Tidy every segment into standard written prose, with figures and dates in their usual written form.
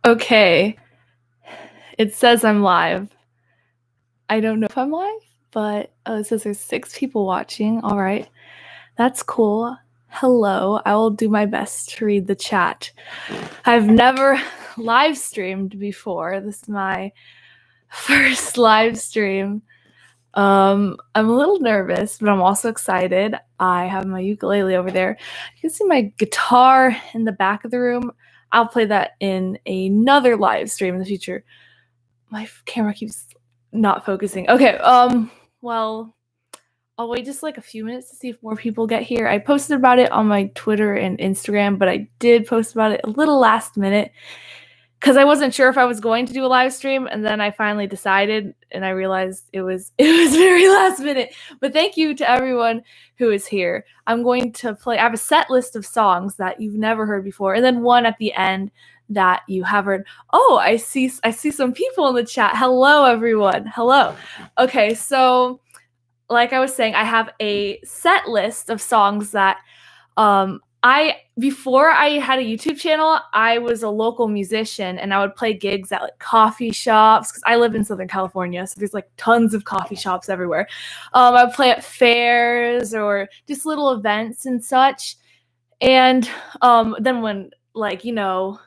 Okay, it says I'm live. I don't know if I'm live, but it says there's 6 people watching. All right, that's cool. Hello, I will do my best to read the chat. I've never live streamed before. This is my first live stream. I'm a little nervous, but I'm also excited. I have my ukulele over there. You can see my guitar in the back of the room. I'll play that in another live stream in the future. My camera keeps not focusing. Okay, well, I'll wait just like a few minutes to see if more people get here. I posted about it on my Twitter and Instagram, but I did post about it a little last minute because I wasn't sure if I was going to do a live stream, and then I finally decided, and I realized it was very last minute. But thank you to everyone who is here. I'm going to play. I have a set list of songs that you've never heard before, and then one at the end that you have heard. Oh, I see some people in the chat. Hello, everyone. Hello. Okay, so like I was saying, I have a set list of songs that before I had a YouTube channel, I was a local musician and I would play gigs at like coffee shops because I live in Southern California, so there's like tons of coffee shops everywhere. I would play at fairs or just little events and such. And then when the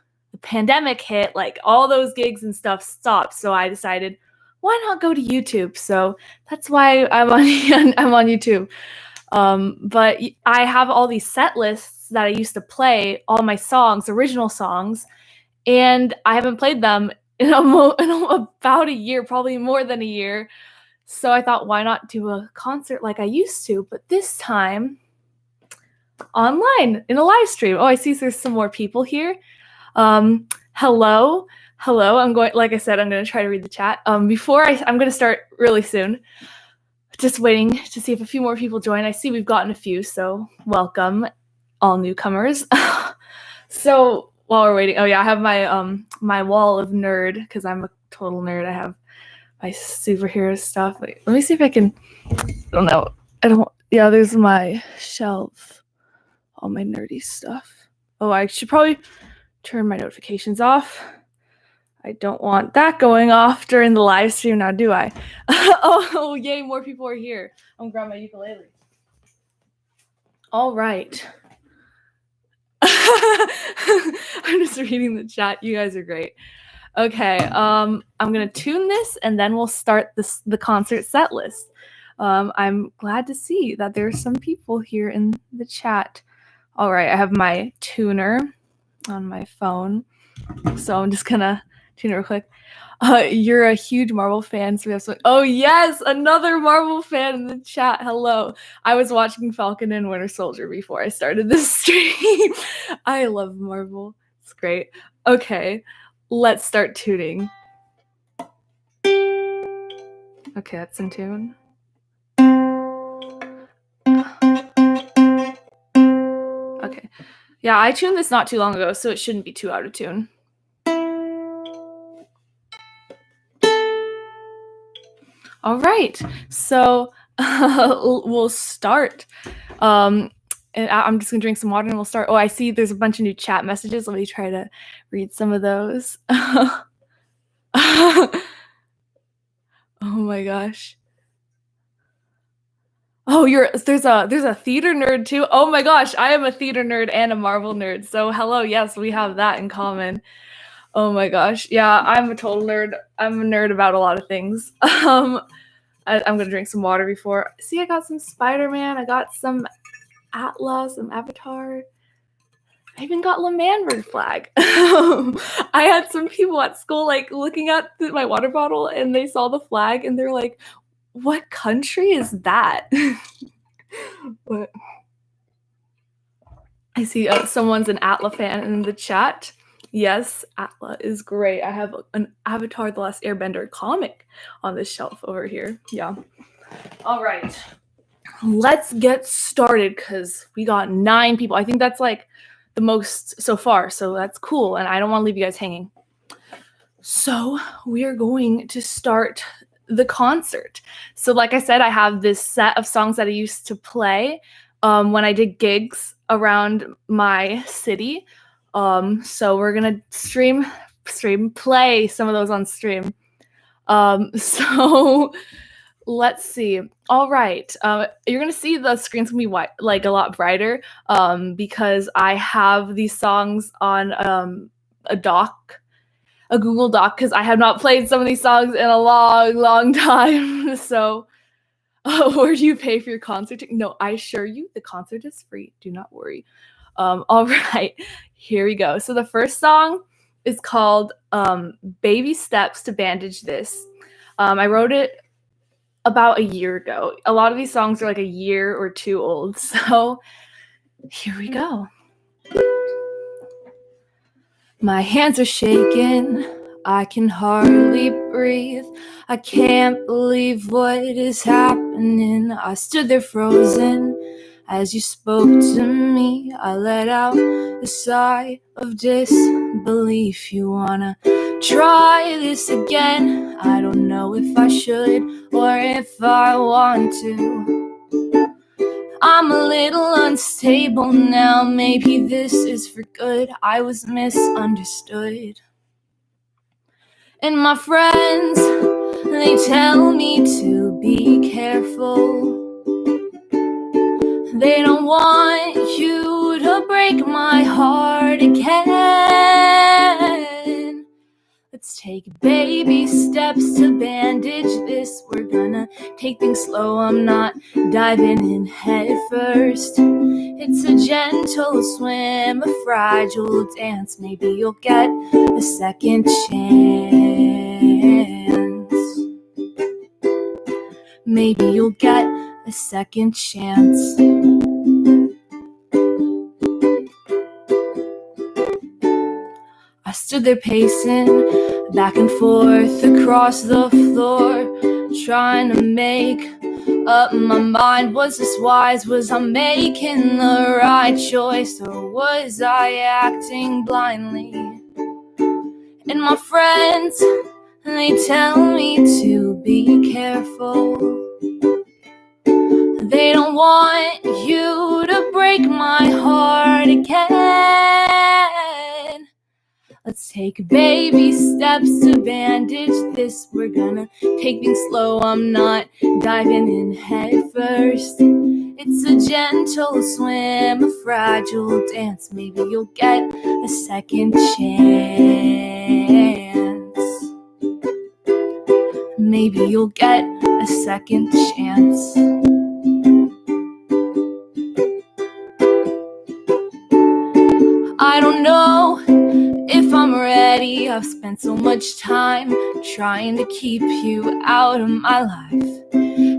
pandemic hit, like all those gigs and stuff stopped. So I decided, why not go to YouTube? So that's why I'm on I'm on YouTube. But I have all these set lists that I used to play, all my songs, original songs, and I haven't played them in about a year, probably more than a year. So I thought, why not do a concert like I used to, but this time online in a live stream. Oh, I see there's some more people here. Hello. Like I said, I'm going to try to read the chat. I'm going to start really soon. Just waiting to see if a few more people join. I see we've gotten a few, so welcome all newcomers. So while we're waiting, oh yeah, I have my my wall of nerd because I'm a total nerd. I have my superhero stuff. Wait, let me see if I can. I don't know. Yeah, there's my shelf, all my nerdy stuff. Oh, I should probably turn my notifications off. I don't want that going off during the live stream now, do I? Oh, yay, more people are here. I'm gonna grab my ukulele. All right. I'm just reading the chat. You guys are great. Okay, I'm gonna tune this and then we'll start the concert set list. I'm glad to see that there are some people here in the chat. All right, I have my tuner on my phone, so I'm just gonna tune it real quick. You're a huge Marvel fan, so we have some. Oh yes, another Marvel fan in the chat. Hello. I was watching Falcon and Winter Soldier before I started this stream. I love Marvel. It's great. Okay, let's start tuning. Okay, that's in tune. Okay. Yeah, I tuned this not too long ago, so it shouldn't be too out of tune. All right, so we'll start. And I'm just gonna drink some water and we'll start. Oh, I see there's a bunch of new chat messages. Let me try to read some of those. Oh my gosh. Oh, there's a theater nerd too. Oh my gosh, I am a theater nerd and a Marvel nerd. So hello, yes, we have that in common. Oh my gosh, yeah, I'm a total nerd. I'm a nerd about a lot of things. I'm gonna drink some water before. See, I got some Spider-Man. I got some Atlas, some Avatar. I even got L'Manberg flag. I had some people at school like looking at my water bottle and they saw the flag and they're like, "What country is that?" But I see someone's an Atla fan in the chat. Yes, Atla is great. I have an Avatar: The Last Airbender comic on this shelf over here. Yeah. All right. Let's get started because we got 9 people. I think that's like the most so far, so that's cool, and I don't want to leave you guys hanging. So we are going to start the concert. So like I said, I have this set of songs that I used to play when I did gigs around my city. So we're gonna stream stream, play some of those on stream. So let's see. All right. You're going to see the screen's going to be white, like a lot brighter, because I have these songs on a Google Doc, because I have not played some of these songs in a long time. So where do you pay for your concert? No, I assure you the concert is free. Do not worry. All right, here we go. So the first song is called Baby Steps to Bandage This. I wrote it about a year ago. A lot of these songs are like a year or two old. So here we go. My hands are shaking. I can hardly breathe. I can't believe what is happening. I stood there frozen as you spoke to me. I let out a sigh of disbelief. You wanna try this again? I don't know if I should or if I want to. I'm a little unstable now. Maybe this is for good. I was misunderstood. And my friends, they tell me to be careful. They don't want you to break my heart again. Let's take baby steps to bandage this. We're gonna take things slow. I'm not diving in head first. It's a gentle swim, a fragile dance. Maybe you'll get a second chance. Maybe you'll get a second chance. I stood there pacing back and forth across the floor, trying to make up my mind. Was this wise? Was I making the right choice? Or was I acting blindly? And my friends, they tell me to be careful. They don't want you to break my heart again. Let's take baby steps to bandage this. We're gonna take things slow. I'm not diving in head first. It's a gentle swim, a fragile dance. Maybe you'll get a second chance. Maybe you'll get a second chance. I don't know if I'm ready. I've spent so much time trying to keep you out of my life.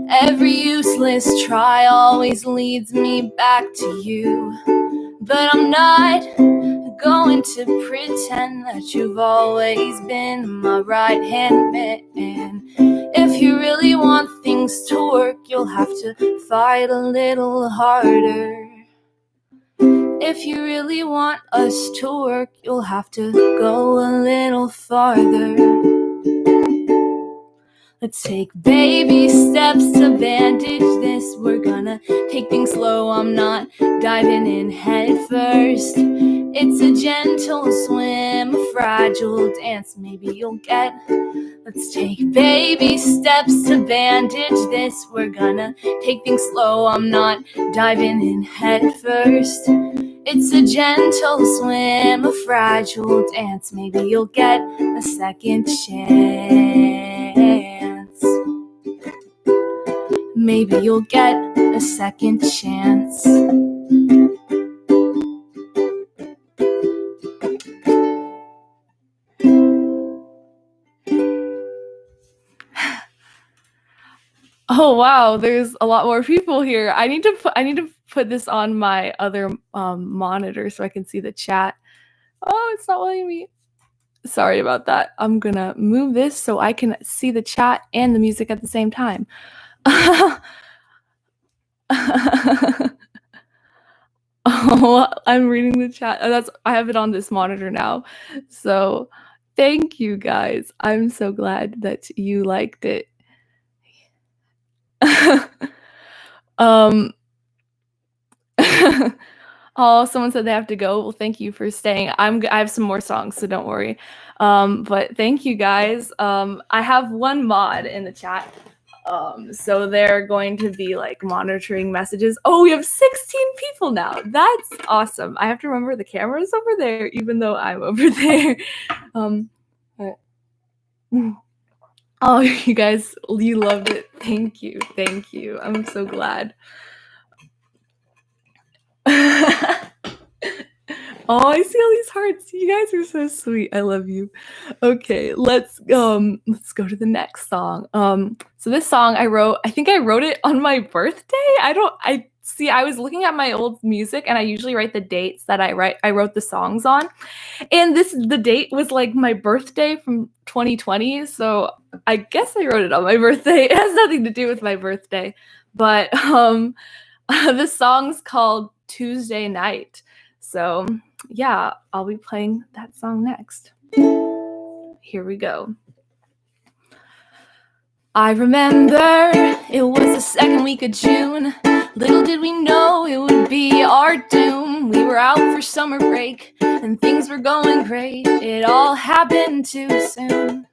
Every useless try always leads me back to you. But I'm not going to pretend that you've always been my right-hand man. If you really want things to work, you'll have to fight a little harder. If you really want us to work, you'll have to go a little farther. Let's take baby steps to bandage this. We're gonna take things slow. I'm not diving in head first. It's a gentle swim, a fragile dance. Maybe you'll get. Let's take baby steps to bandage this. We're gonna take things slow. I'm not diving in head first. It's a gentle swim, a fragile dance. Maybe you'll get a second chance. Maybe you'll get a second chance. Oh wow, there's a lot more people here. I need to put this on my other monitor so I can see the chat. Oh, it's not letting me. Sorry about that. I'm gonna move this so I can see the chat and the music at the same time. Oh, I'm reading the chat. I have it on this monitor now. So thank you guys. I'm so glad that you liked it. Oh, someone said they have to go. Well, thank you for staying. I have some more songs, so don't worry. But thank you guys. I have one mod in the chat. So they're going to be like monitoring messages. Oh, we have 16 people now. That's awesome. I have to remember the camera's over there, even though I'm over there. But- oh, you guys, you loved it. Thank you. Thank you. I'm so glad. Oh, I see all these hearts. You guys are so sweet. I love you. Okay, let's go to the next song. So this song I think I wrote it on my birthday. I was looking at my old music and I usually write the dates that I wrote the songs on. And the date was like my birthday from 2020, so I guess I wrote it on my birthday. It has nothing to do with my birthday. But the song's called Tuesday Night. So yeah, I'll be playing that song next. Here we go. I remember it was the second week of June. Little did we know it would be our doom. We were out for summer break and things were going great. It all happened too soon.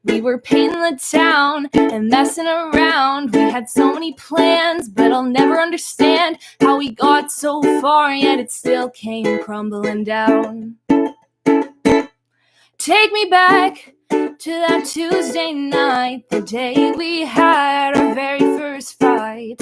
We were painting the town and messing around. We had so many plans, but I'll never understand how we got so far, yet it still came crumbling down. Take me back to that Tuesday night, the day we had our very first fight.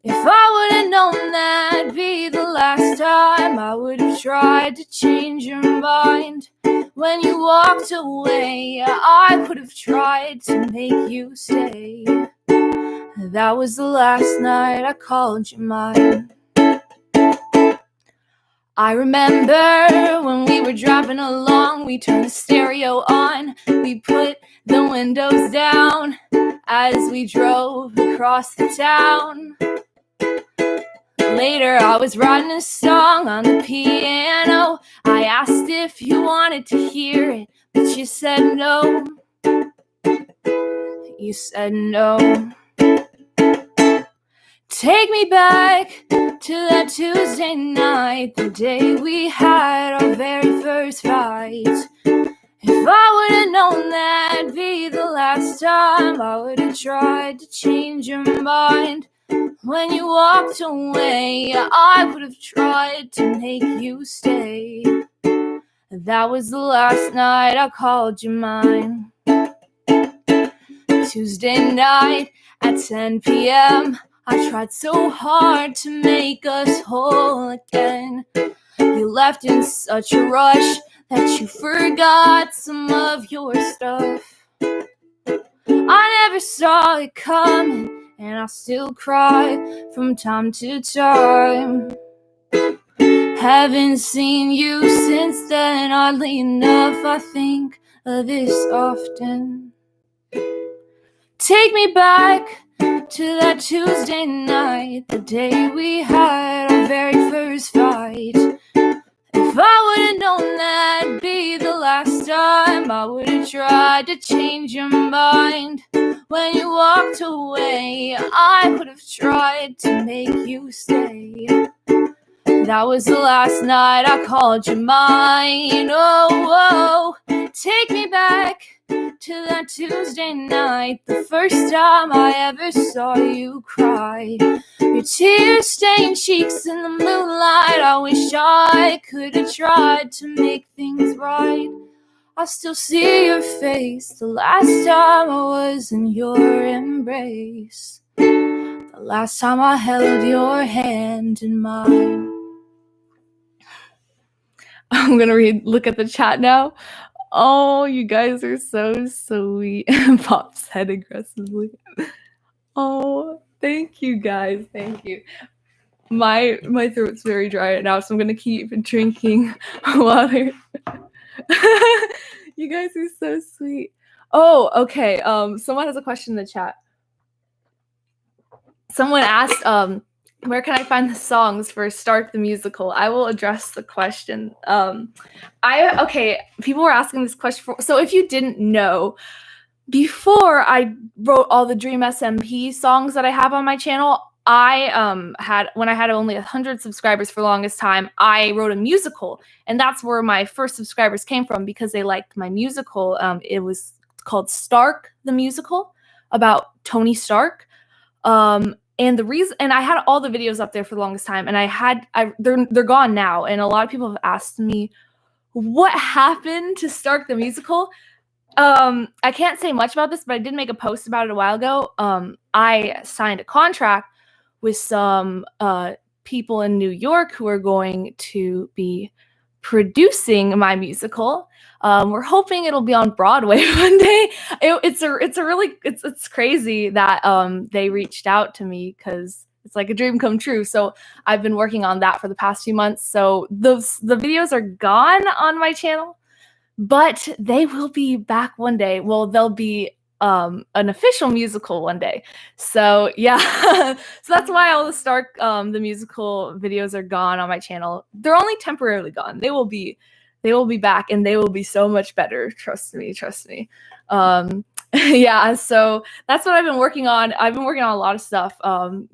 If I would have known that'd be the last time, I would have tried to change your mind. When you walked away, I would have tried to make you stay. That was the last night I called you mine. I remember when we were driving along, we turned the stereo on, we put the windows down as we drove across the town. Later, I was writing a song on the piano. I asked if you wanted to hear it, but you said no. You said no. Take me back to that Tuesday night, the day we had our very first fight. If I would have known that'd be the last time, I would have tried to change your mind. When you walked away, I would have tried to make you stay. That was the last night I called you mine. Tuesday night at 10 p.m. I tried so hard to make us whole again. You left in such a rush that you forgot some of your stuff. I never saw it coming, and I still cry from time to time. Haven't seen you since then, oddly enough, I think of this often. Take me back to that Tuesday night, the day we had our very first fight. If I would have known that'd be the last time, I would have tried to change your mind. When you walked away, I would have tried to make you stay. That was the last night I called you mine. Oh, take me back to that Tuesday night, the first time I ever saw you cry. Your tear-stained cheeks in the moonlight, I wish I could have tried to make things right. I still see your face, the last time I was in your embrace, the last time I held your hand in mine. I'm gonna look at the chat now. Oh, you guys are so sweet. Pop's head aggressively. Oh, thank you guys. Thank you. My throat's very dry right now, so I'm gonna keep drinking water. You guys are so sweet. Oh, okay. Someone has a question in the chat. Someone asked, where can I find the songs for Start the Musical? I will address the question. People were asking this question so if you didn't know, before I wrote all the Dream SMP songs that I have on my channel, when I had only 100 subscribers for the longest time, I wrote a musical, and that's where my first subscribers came from because they liked my musical. It was called Stark the Musical, about Tony Stark. And I had all the videos up there for the longest time, and they're gone now, and a lot of people have asked me what happened to Stark the Musical. I can't say much about this, but I did make a post about it a while ago. I signed a contract with some people in New York who are going to be producing my musical. We're hoping it'll be on Broadway one day. It's crazy that they reached out to me because it's like a dream come true. So I've been working on that for the past few months. So the videos are gone on my channel, but they will be back one day. Well, they'll be an official musical one day. So yeah, so that's why all the Stark the musical videos are gone on my channel. They're only temporarily gone. They will be back, and they will be so much better. Trust me. Yeah, so that's what I've been working on. I've been working on a lot of stuff.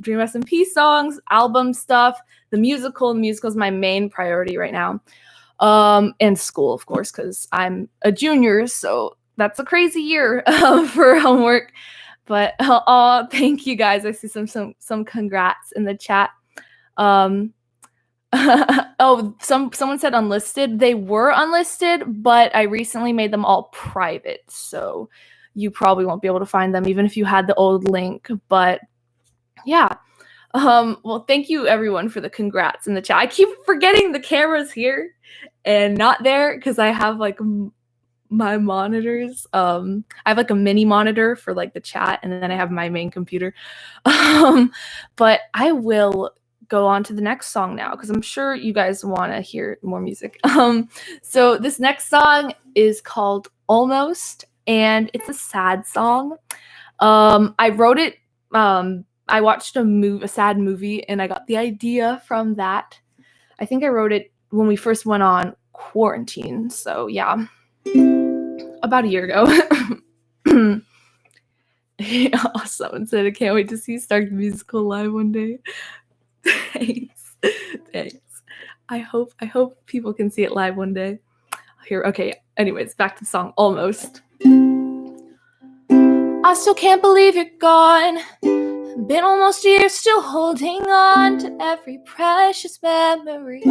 Dream SMP songs, album stuff, the musical. The musical is my main priority right now. And school, of course, because I'm a junior, so that's a crazy year for homework. But thank you guys. I see some congrats in the chat. Someone said unlisted. They were unlisted, but I recently made them all private, so you probably won't be able to find them even if you had the old link. But yeah. Well, thank you everyone for the congrats in the chat. I keep forgetting the camera's here and not there because I have like my monitors. I have like a mini monitor for like the chat, and then I have my main computer. But I will go on to the next song now because I'm sure you guys want to hear more music. So this next song is called Almost, and it's a sad song. I wrote it. I watched a sad movie, and I got the idea from that. I think I wrote it when we first went on quarantine. So yeah, about a year ago. Yeah, someone said I can't wait to see Stark the Musical live one day. Thanks. I hope people can see it live one day. Okay. Anyways, back to the song. Almost. I still can't believe you're gone. Been almost a year, still holding on to every precious memory.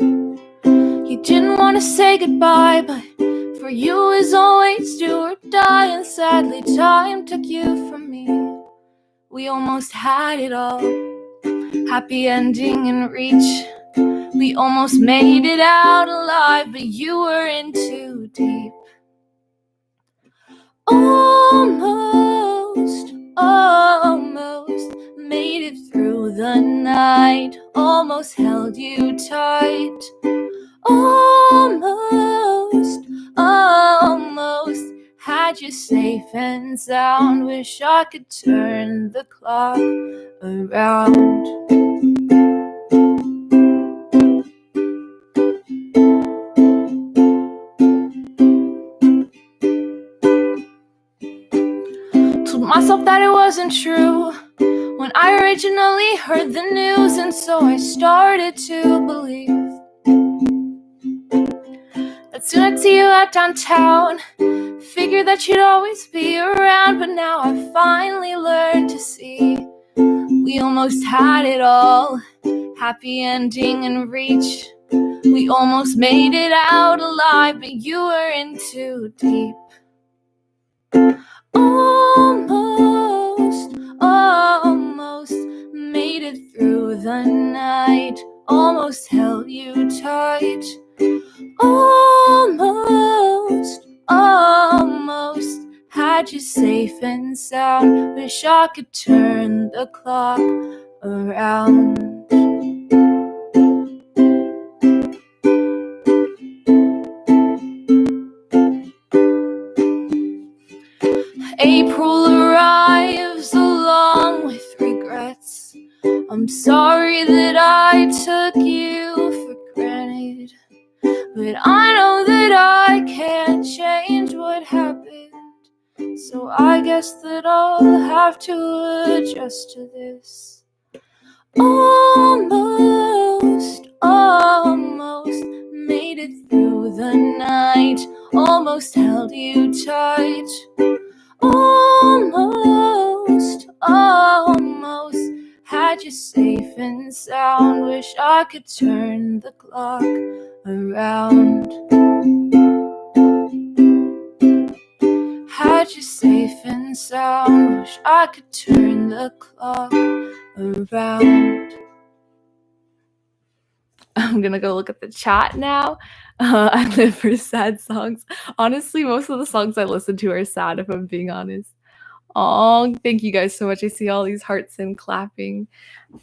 You didn't want to say goodbye, but for you as always do or die, and sadly time took you from me. We almost had it all, happy ending in reach. We almost made it out alive, but you were in too deep. Almost made it through the night, almost held you tight. Almost had you safe and sound. Wish I could turn the clock around. Told myself that it wasn't true when I originally heard the news, and so I started to believe that soon I'd see you out downtown. Figured that you'd always be around, but now I finally learned to see we almost had it all, happy ending in reach. We almost made it out alive, but you were in too deep. Almost made it through the night, almost held you tight. Almost had you safe and sound. Wish I could turn the clock around. April arrives along with regrets. I'm sorry that I took you for granted, but I know that I can't change what happened, so I guess that I'll have to adjust to this. Almost made it through the night. Almost held you tight. Almost had you safe and sound. Wish I could turn the clock around. Had you safe and sound. Wish I could turn the clock around. I'm gonna go look at the chat now. I live for sad songs. Honestly, most of the songs I listen to are sad, if I'm being honest. Oh, thank you guys so much. I see all these hearts and clapping.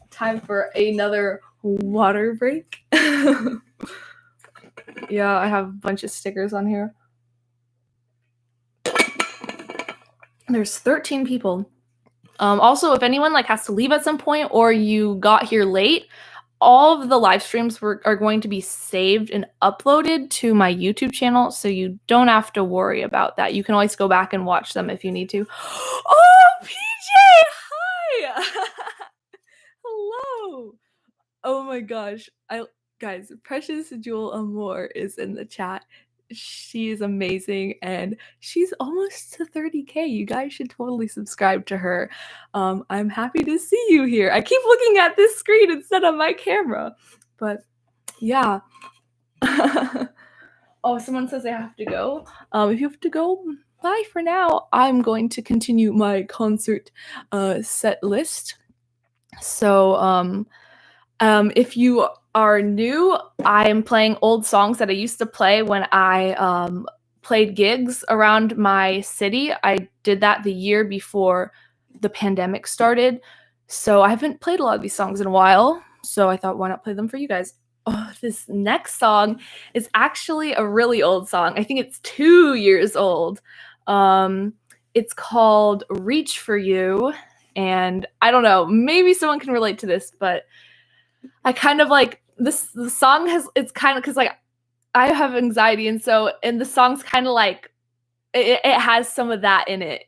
Time for another water break. Yeah, I have a bunch of stickers on here. There's 13 people. Also, if anyone has to leave at some point or you got here late, all of the live streams are going to be saved and uploaded to my YouTube channel, so you don't have to worry about that. You can always go back and watch them if you need to. Oh, PJ! Hi! Hello! Oh my gosh. Guys, Precious Jewel Amore is in the chat. She is amazing, and she's almost to 30K. You guys should totally subscribe to her. I'm happy to see you here. I keep looking at this screen instead of my camera, but yeah. Oh, someone says I have to go. If you have to go, bye for now. I'm going to continue my concert set list. So, if you are new, I'm playing old songs that I used to play when I played gigs around my city. I did that the year before the pandemic started. So I haven't played a lot of these songs in a while. So I thought, why not play them for you guys? Oh, this next song is actually a really old song. I think it's 2 years old. It's called Reach for You. And I don't know, maybe someone can relate to this, but I kind of this. The song it's kind of because I have anxiety, and the song's kind of it has some of that in it.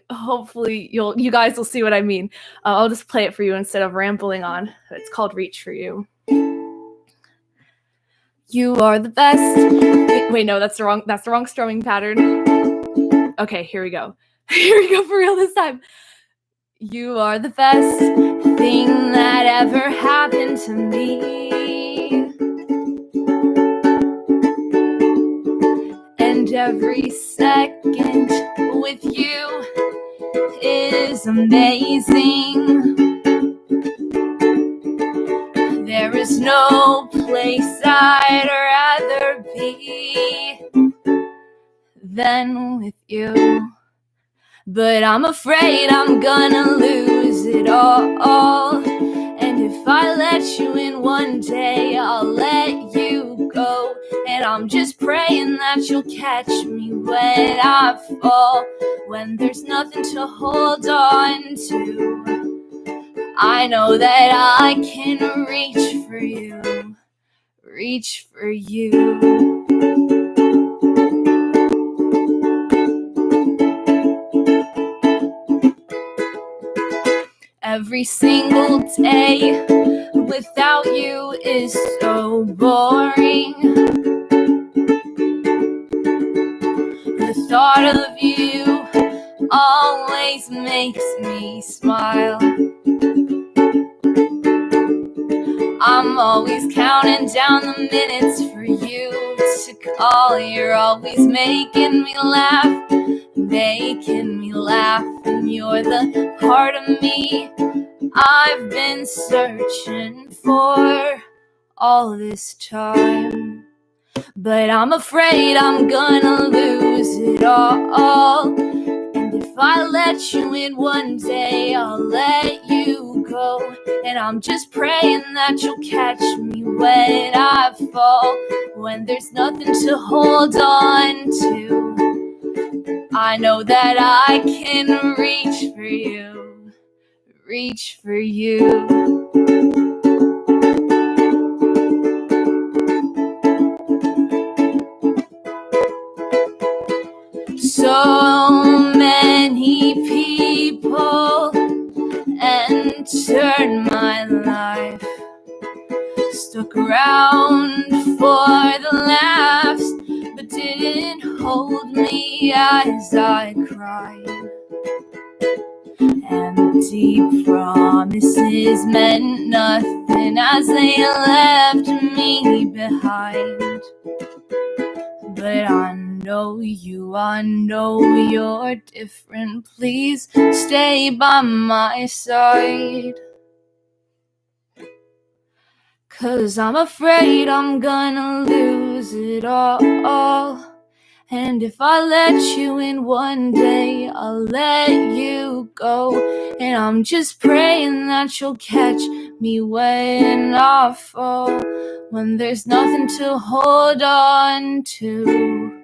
Hopefully you guys will see what I mean. I'll just play it for you instead of rambling on. It's called Reach for You. You are the best. Wait, no, that's the wrong strumming pattern. Okay, here we go. Here we go for real this time. You are the best thing that ever happened to me. And every second with you is amazing. There is no place I'd rather be than with you. But I'm afraid I'm gonna lose it all. And if I let you in one day, I'll let you go. And I'm just praying that you'll catch me when I fall. When there's nothing to hold on to, I know that I can reach for you. Reach for you. Every single day without you is so boring. The thought of you always makes me smile. I'm always counting down the minutes for you to call. You're always making me laugh, and you're the part of me I've been searching for all this time. But I'm afraid I'm gonna lose it all. And if I let you in one day, I'll let you go. And I'm just praying that you'll catch me when I fall. When there's nothing to hold on to, I know that I can reach for you. Reach for you. So many as I cried. Empty promises meant nothing as they left me behind. But I know you're different. Please stay by my side. 'Cause I'm afraid I'm gonna lose it all. And if I let you in one day, I'll let you go. And I'm just praying that you'll catch me when I fall. When there's nothing to hold on to,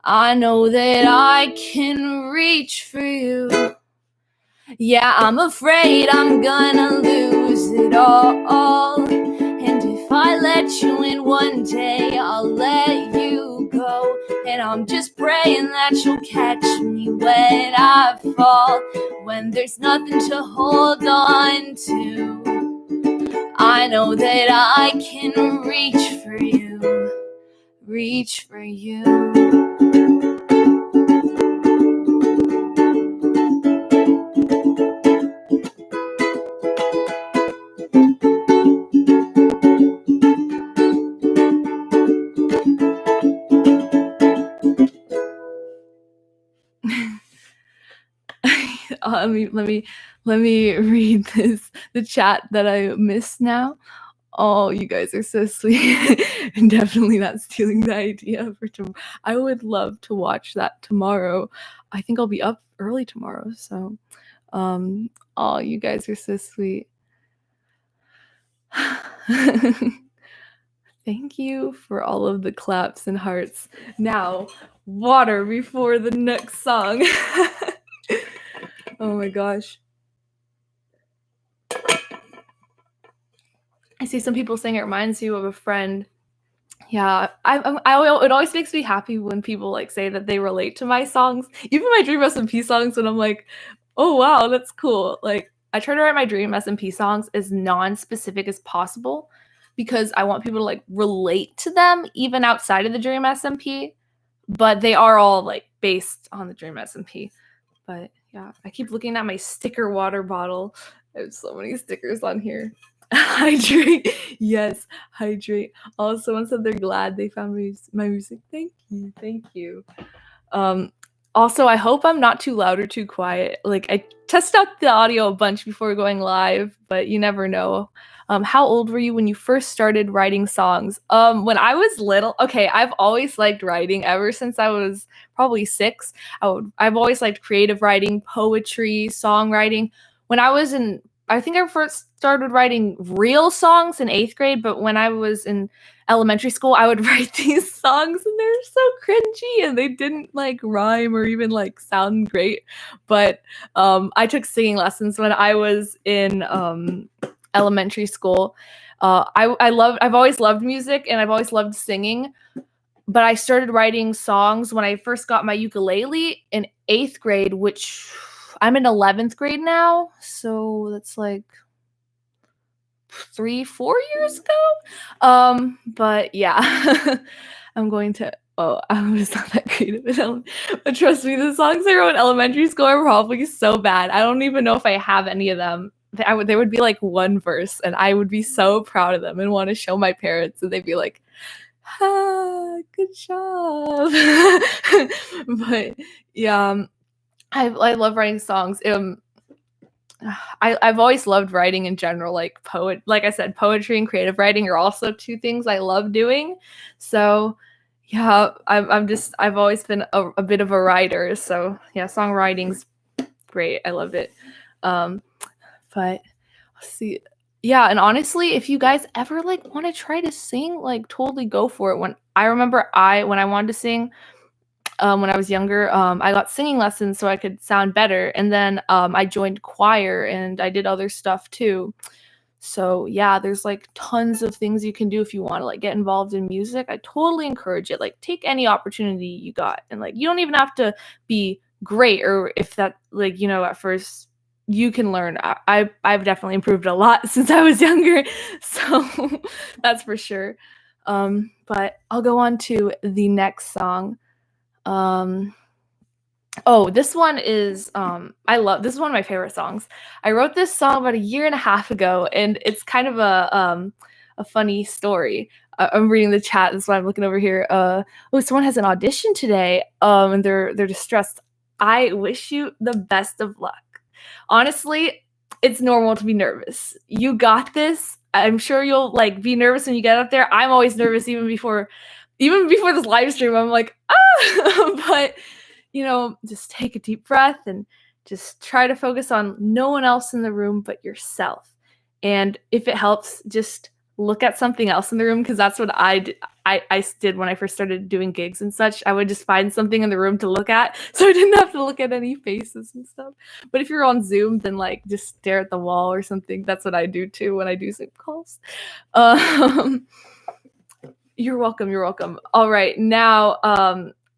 I know that I can reach for you. Yeah, I'm afraid I'm gonna lose it all. And if I let you in one day, I'll let you go. And I'm just praying that you'll catch me when I fall. When there's nothing to hold on to, I know that I can reach for you. Reach for you. Let me read the chat that I missed now. Oh, you guys are so sweet. Definitely not stealing the idea for tomorrow. I would love to watch that tomorrow. I think I'll be up early tomorrow. So, oh, you guys are so sweet. Thank you for all of the claps and hearts. Now, water before the next song. Oh my gosh. I see some people saying it reminds you of a friend. Yeah, it always makes me happy when people like say that they relate to my songs, even my Dream SMP songs. When I'm like, oh wow, that's cool. Like I try to write my Dream SMP songs as non-specific as possible because I want people to like relate to them even outside of the Dream SMP. But they are all like based on the Dream SMP. But yeah, I keep looking at my sticker water bottle. I have so many stickers on here. Hydrate. Yes, hydrate. Oh, someone said they're glad they found my music. Thank you. Thank you. Also, I hope I'm not too loud or too quiet. Like, I test out the audio a bunch before going live, but you never know. How old were you when you first started writing songs? When I was little, okay, I've always liked writing ever since I was probably 6. I've always liked creative writing, poetry, songwriting. When I was I think I first started writing real songs in 8th grade, but when I was in elementary school, I would write these songs and they're so cringy and they didn't like rhyme or even like sound great. But I took singing lessons when I was in elementary school. I've always loved music and I've always loved singing. But I started writing songs when I first got my ukulele in 8th grade, which I'm in 11th grade now. So that's like 3-4 years ago. But yeah, I'm going to. Oh, I was not that creative but trust me, the songs I wrote in elementary school are probably so bad. I don't even know if I have any of them. There would be like one verse, and I would be so proud of them and want to show my parents, and they'd be like, "Ah, good job." But yeah, I love writing songs. I've always loved writing in general, like like I said, poetry and creative writing are also two things I love doing. So yeah, I've always been a bit of a writer. So yeah, songwriting's great. I love it. But let's see. Yeah, and honestly, if you guys ever like want to try to sing, like totally go for it. When I wanted to sing, when I was younger, I got singing lessons so I could sound better. And then I joined choir and I did other stuff too. So yeah, there's like tons of things you can do if you want to like get involved in music. I totally encourage it. Like take any opportunity you got. And like you don't even have to be great, or if that like, at first you can learn. I've definitely improved a lot since I was younger. So that's for sure. But I'll go on to the next song. Oh, this one is this is one of my favorite songs. I wrote this song about a year and a half ago, and it's kind of a funny story. I'm reading the chat. That's why I'm looking over here. Someone has an audition today. And they're distressed. I wish you the best of luck. Honestly, it's normal to be nervous. You got this. I'm sure you'll like be nervous when you get up there. I'm always nervous even before this live stream. I'm like, but just take a deep breath and just try to focus on no one else in the room but yourself. And if it helps, just look at something else in the room, because that's what I did when I first started doing gigs and such. I would just find something in the room to look at, so I didn't have to look at any faces and stuff. But if you're on Zoom, then like just stare at the wall or something. That's what I do too when I do Zoom calls. You're welcome. All right, now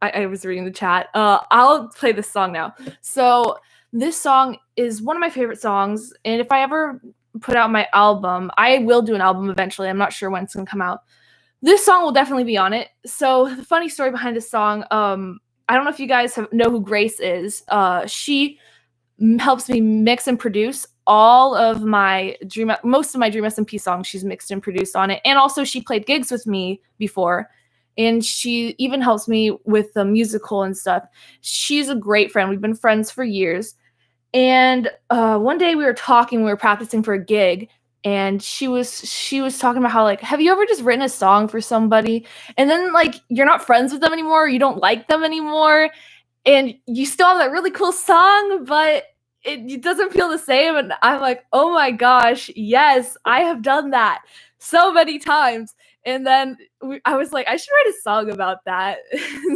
I was reading the chat. I'll play this song now. So this song is one of my favorite songs, and if I ever put out my album, I will do an album eventually. I'm not sure when it's gonna come out. This song will definitely be on it. So the funny story behind this song, I don't know if you guys know who Grace is. She helps me mix and produce all of most of my Dream SMP songs. She's mixed and produced on it, and also she played gigs with me before, and she even helps me with the musical and stuff. She's a great friend. We've been friends for years, and one day we were practicing for a gig, and she was talking about how, like, have you ever just written a song for somebody and then like you're not friends with them anymore, or you don't like them anymore, and you still have that really cool song, but it doesn't feel the same. And I'm like, oh my gosh, yes, I have done that so many times. And then I was like, I should write a song about that.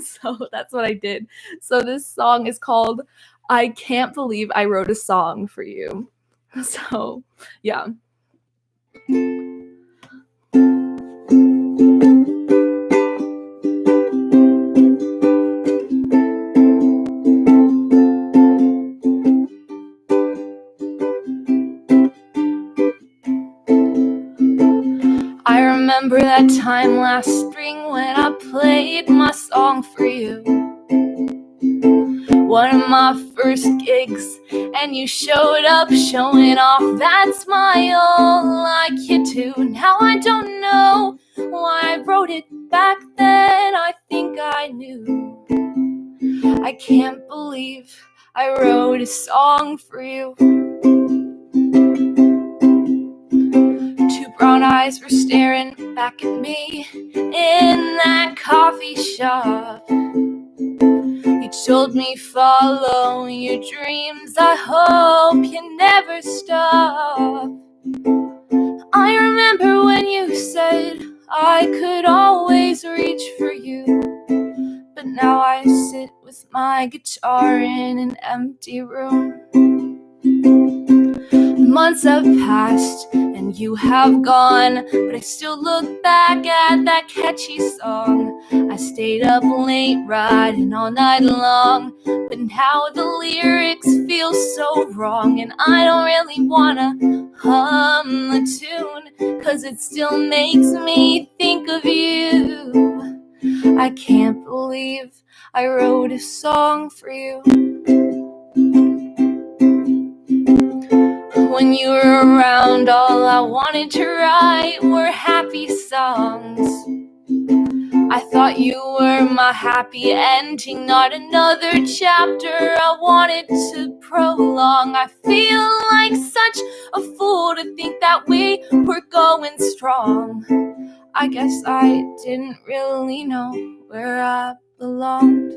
So that's what I did. So this song is called I Can't Believe I Wrote a Song for You. So, yeah. I remember that time last spring when I played my song for you. One of my first gigs, and you showed up showing off that smile like you do. Now I don't know why I wrote it back then. I think I knew. I can't believe I wrote a song for you. Two brown eyes were staring back at me in that coffee shop. You told me follow your dreams, I hope you never stop. I remember when you said I could always reach for you, but now I sit with my guitar in an empty room. Months have passed and you have gone, but I still look back at that catchy song. I stayed up late writing all night long, but now the lyrics feel so wrong, and I don't really wanna hum the tune, 'cause it still makes me think of you. I can't believe I wrote a song for you. When you were around, all I wanted to write were happy songs. I thought you were my happy ending, not another chapter I wanted to prolong. I feel like such a fool to think that we were going strong. I guess I didn't really know where I belonged.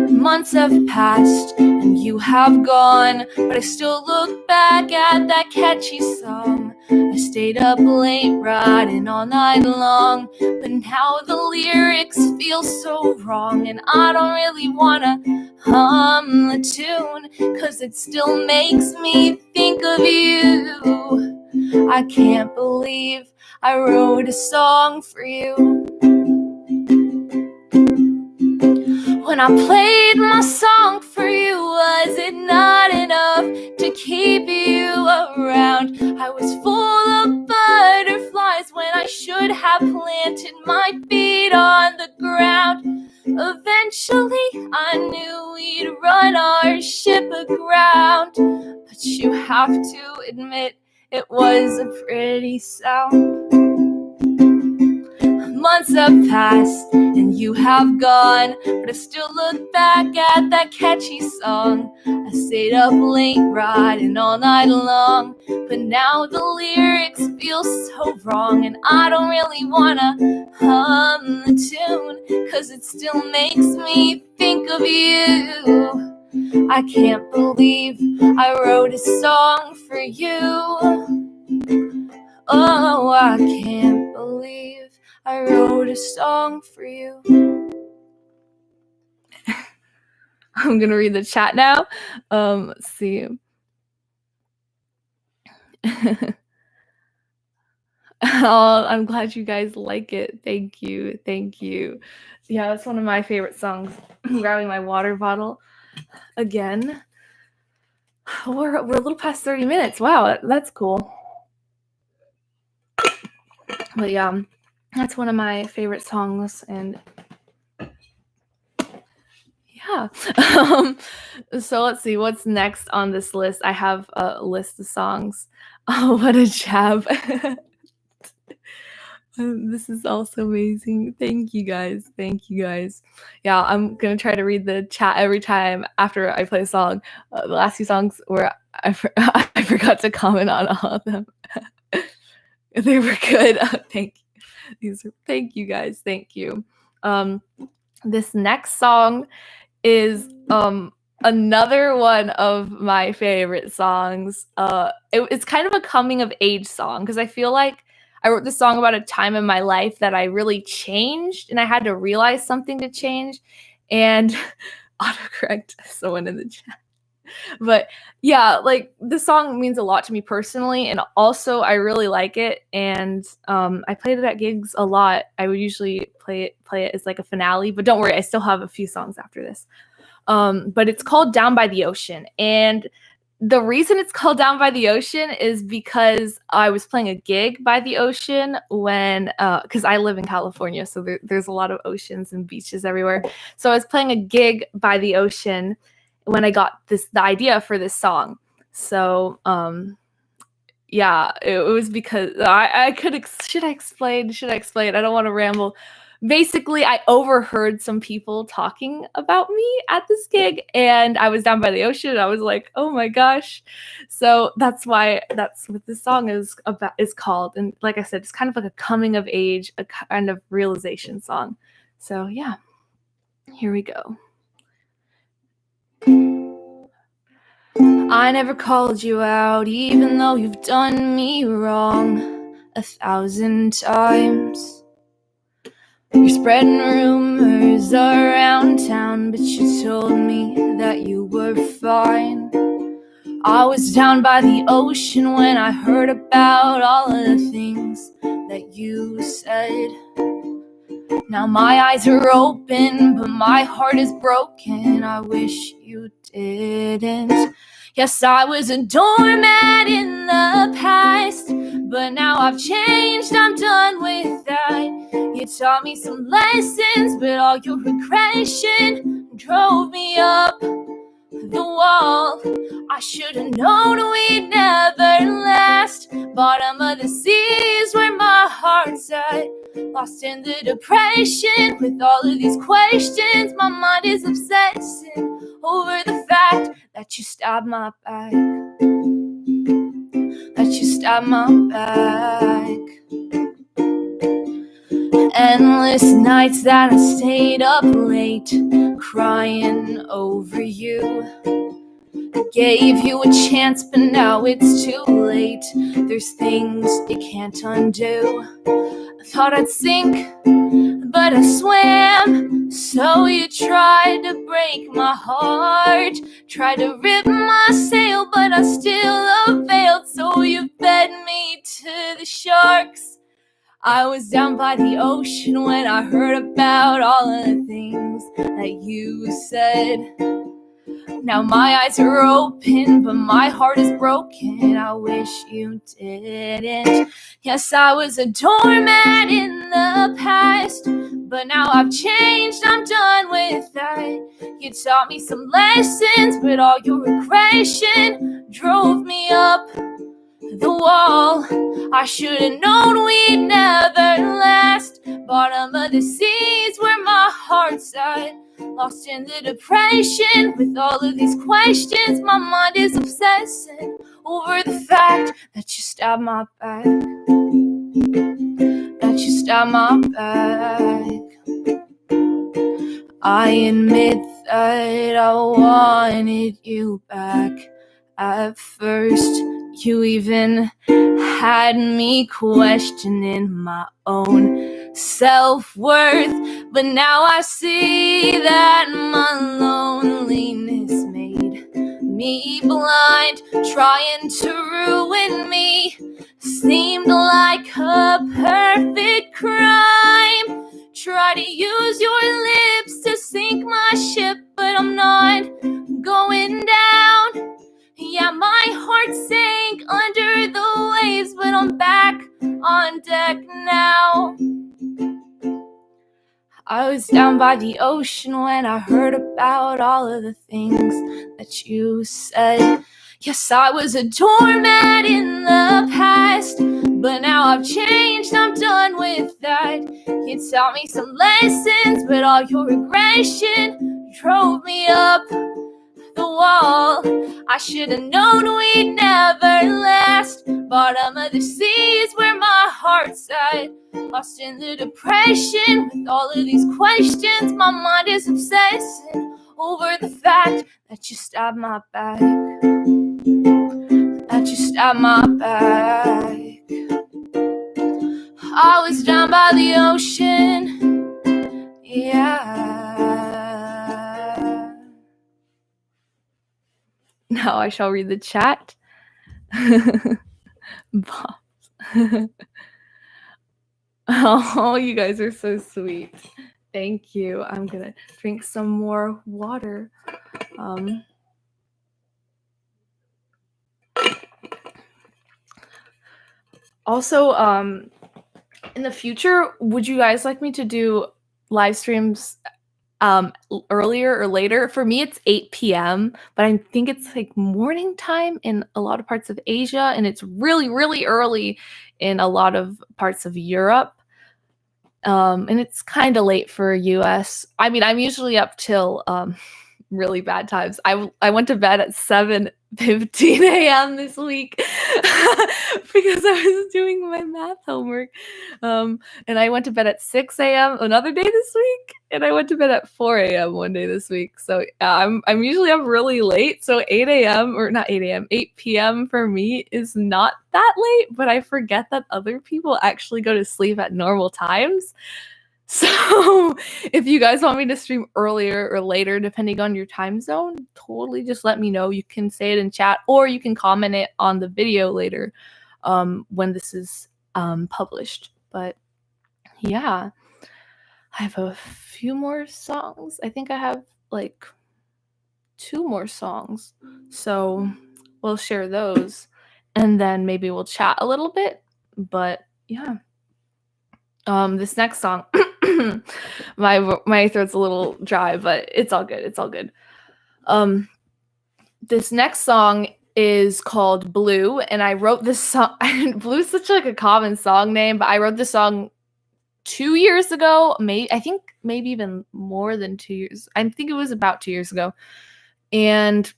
Months have passed and you have gone, but I still look back at that catchy song. I stayed up late writing all night long, but now the lyrics feel so wrong, and I don't really wanna hum the tune, 'cause it still makes me think of you. I can't believe I wrote a song for you. When I played my song for you, was it not enough to keep you around? I was full of butterflies when I should have planted my feet on the ground. Eventually, I knew we'd run our ship aground, but you have to admit it was a pretty sound. Months have passed and you have gone, but I still look back at that catchy song. I stayed up late writing all night long, but now the lyrics feel so wrong, and I don't really wanna hum the tune, cause it still makes me think of you. I can't believe I wrote a song for you. Oh, I can't believe I wrote a song for you. I'm gonna read the chat now. Let's see. Oh, I'm glad you guys like it. Thank you. Yeah, that's one of my favorite songs. I'm grabbing my water bottle again. We're a little past 30 minutes. Wow, that's cool. But yeah, that's one of my favorite songs, and yeah. So let's see what's next on this list. I have a list of songs. Oh, what a jab. This is also amazing. Thank you guys. Yeah, I'm gonna try to read the chat every time after I play a song. The last few songs where I forgot to comment on all of them. They were good. Thank you guys. Thank you. This next song is another one of my favorite songs. It's kind of a coming of age song, because I feel like I wrote this song about a time in my life that I really changed, and I had to realize something to change. And autocorrect someone in the chat. But yeah, like this song means a lot to me personally, and also I really like it, and I played it at gigs a lot. I would usually play it as like a finale, but don't worry, I still have a few songs after this. But it's called Down by the Ocean, and the reason it's called Down by the Ocean is because I was playing a gig by the ocean when, because I live in California, so there's a lot of oceans and beaches everywhere. So I was playing a gig by the ocean when I got the idea for this song. So yeah, it was because should I explain? I don't want to ramble. Basically, I overheard some people talking about me at this gig, and I was down by the ocean, and I was like, oh my gosh. So that's what this song is called. And like I said, it's kind of like a coming of age, a kind of realization song. So yeah, here we go. I never called you out, even though you've done me wrong 1,000 times. You're spreading rumors around town, but you told me that you were fine. I was down by the ocean when I heard about all of the things that you said. Now my eyes are open, but my heart is broken. I wish you didn't. Yes, I was a doormat in the past, but now I've changed, I'm done with that. You taught me some lessons, but all your regression drove me up the wall. I should've known we'd never last. Bottom of the seas where my heart's at, lost in the depression with all of these questions. My mind is obsessing over the fact that you stabbed my back. Endless nights that I stayed up late, crying over you. I gave you a chance, but now it's too late. There's things you can't undo. I thought I'd sink, but I swam. So you tried to break my heart, tried to rip my sail, but I still availed. So you fed me to the sharks. I was down by the ocean when I heard about all of the things that you said. Now my eyes are open, but my heart is broken. I wish you didn't. Yes, I was a doormat in the past, But now I've changed, I'm done with that. You taught me some lessons, but all your aggression drove me up the wall. I should've known we'd never last. Bottom of the seas where my heart's at. Lost in the depression with all of these questions. My mind is obsessing over the fact that you stabbed my back. That you stabbed my back. I admit that I wanted you back. At first, you even had me questioning my own self-worth. But now I see that my loneliness made me blind. Trying to ruin me seemed like a perfect crime. Try to use your lips to sink my ship, but I'm not going down. Yeah, my heart sank under the waves, but I'm back on deck now. I was down by the ocean when I heard about all of the things that you said. Yes, I was a doormat in the past, but now I've changed, I'm done with that. You taught me some lessons, but all your aggression drove me up the wall. I should've known we'd never last. Bottom of the seas where my heart's at. Lost in the depression with all of these questions. My mind is obsessing over the fact that you stabbed my back. That you stabbed my back. I was down by the ocean. Yeah. Now I shall read the chat. Oh, you guys are so sweet. Thank you. I'm gonna drink some more water. Also, in the future, would you guys like me to do live streams earlier or later? For me, it's 8 p.m., but I think it's like morning time in a lot of parts of Asia, and it's really, really early in a lot of parts of Europe. And it's kind of late for US. I mean, I'm usually up till really bad times. I went to bed at 7:15 a.m. this week because I was doing my math homework. And I went to bed at 6 a.m. another day this week, and I went to bed at 4 a.m. one day this week. So I'm usually up really late. So 8 a.m. or not 8 a.m. 8 p.m. for me is not that late, but I forget that other people actually go to sleep at normal times. So if you guys want me to stream earlier or later, depending on your time zone, totally just let me know. You can say it in chat, or you can comment it on the video later when this is published. But yeah, I have a few more songs. I think I have like 2 more songs. So we'll share those, and then maybe we'll chat a little bit. But yeah. This next song, my throat's a little dry, but it's all good. It's all good. This next song is called Blue, and I wrote this song. Blue is such like a common song name, but I wrote this song 2 years ago. I think maybe even more than 2 years. I think it was about 2 years ago. And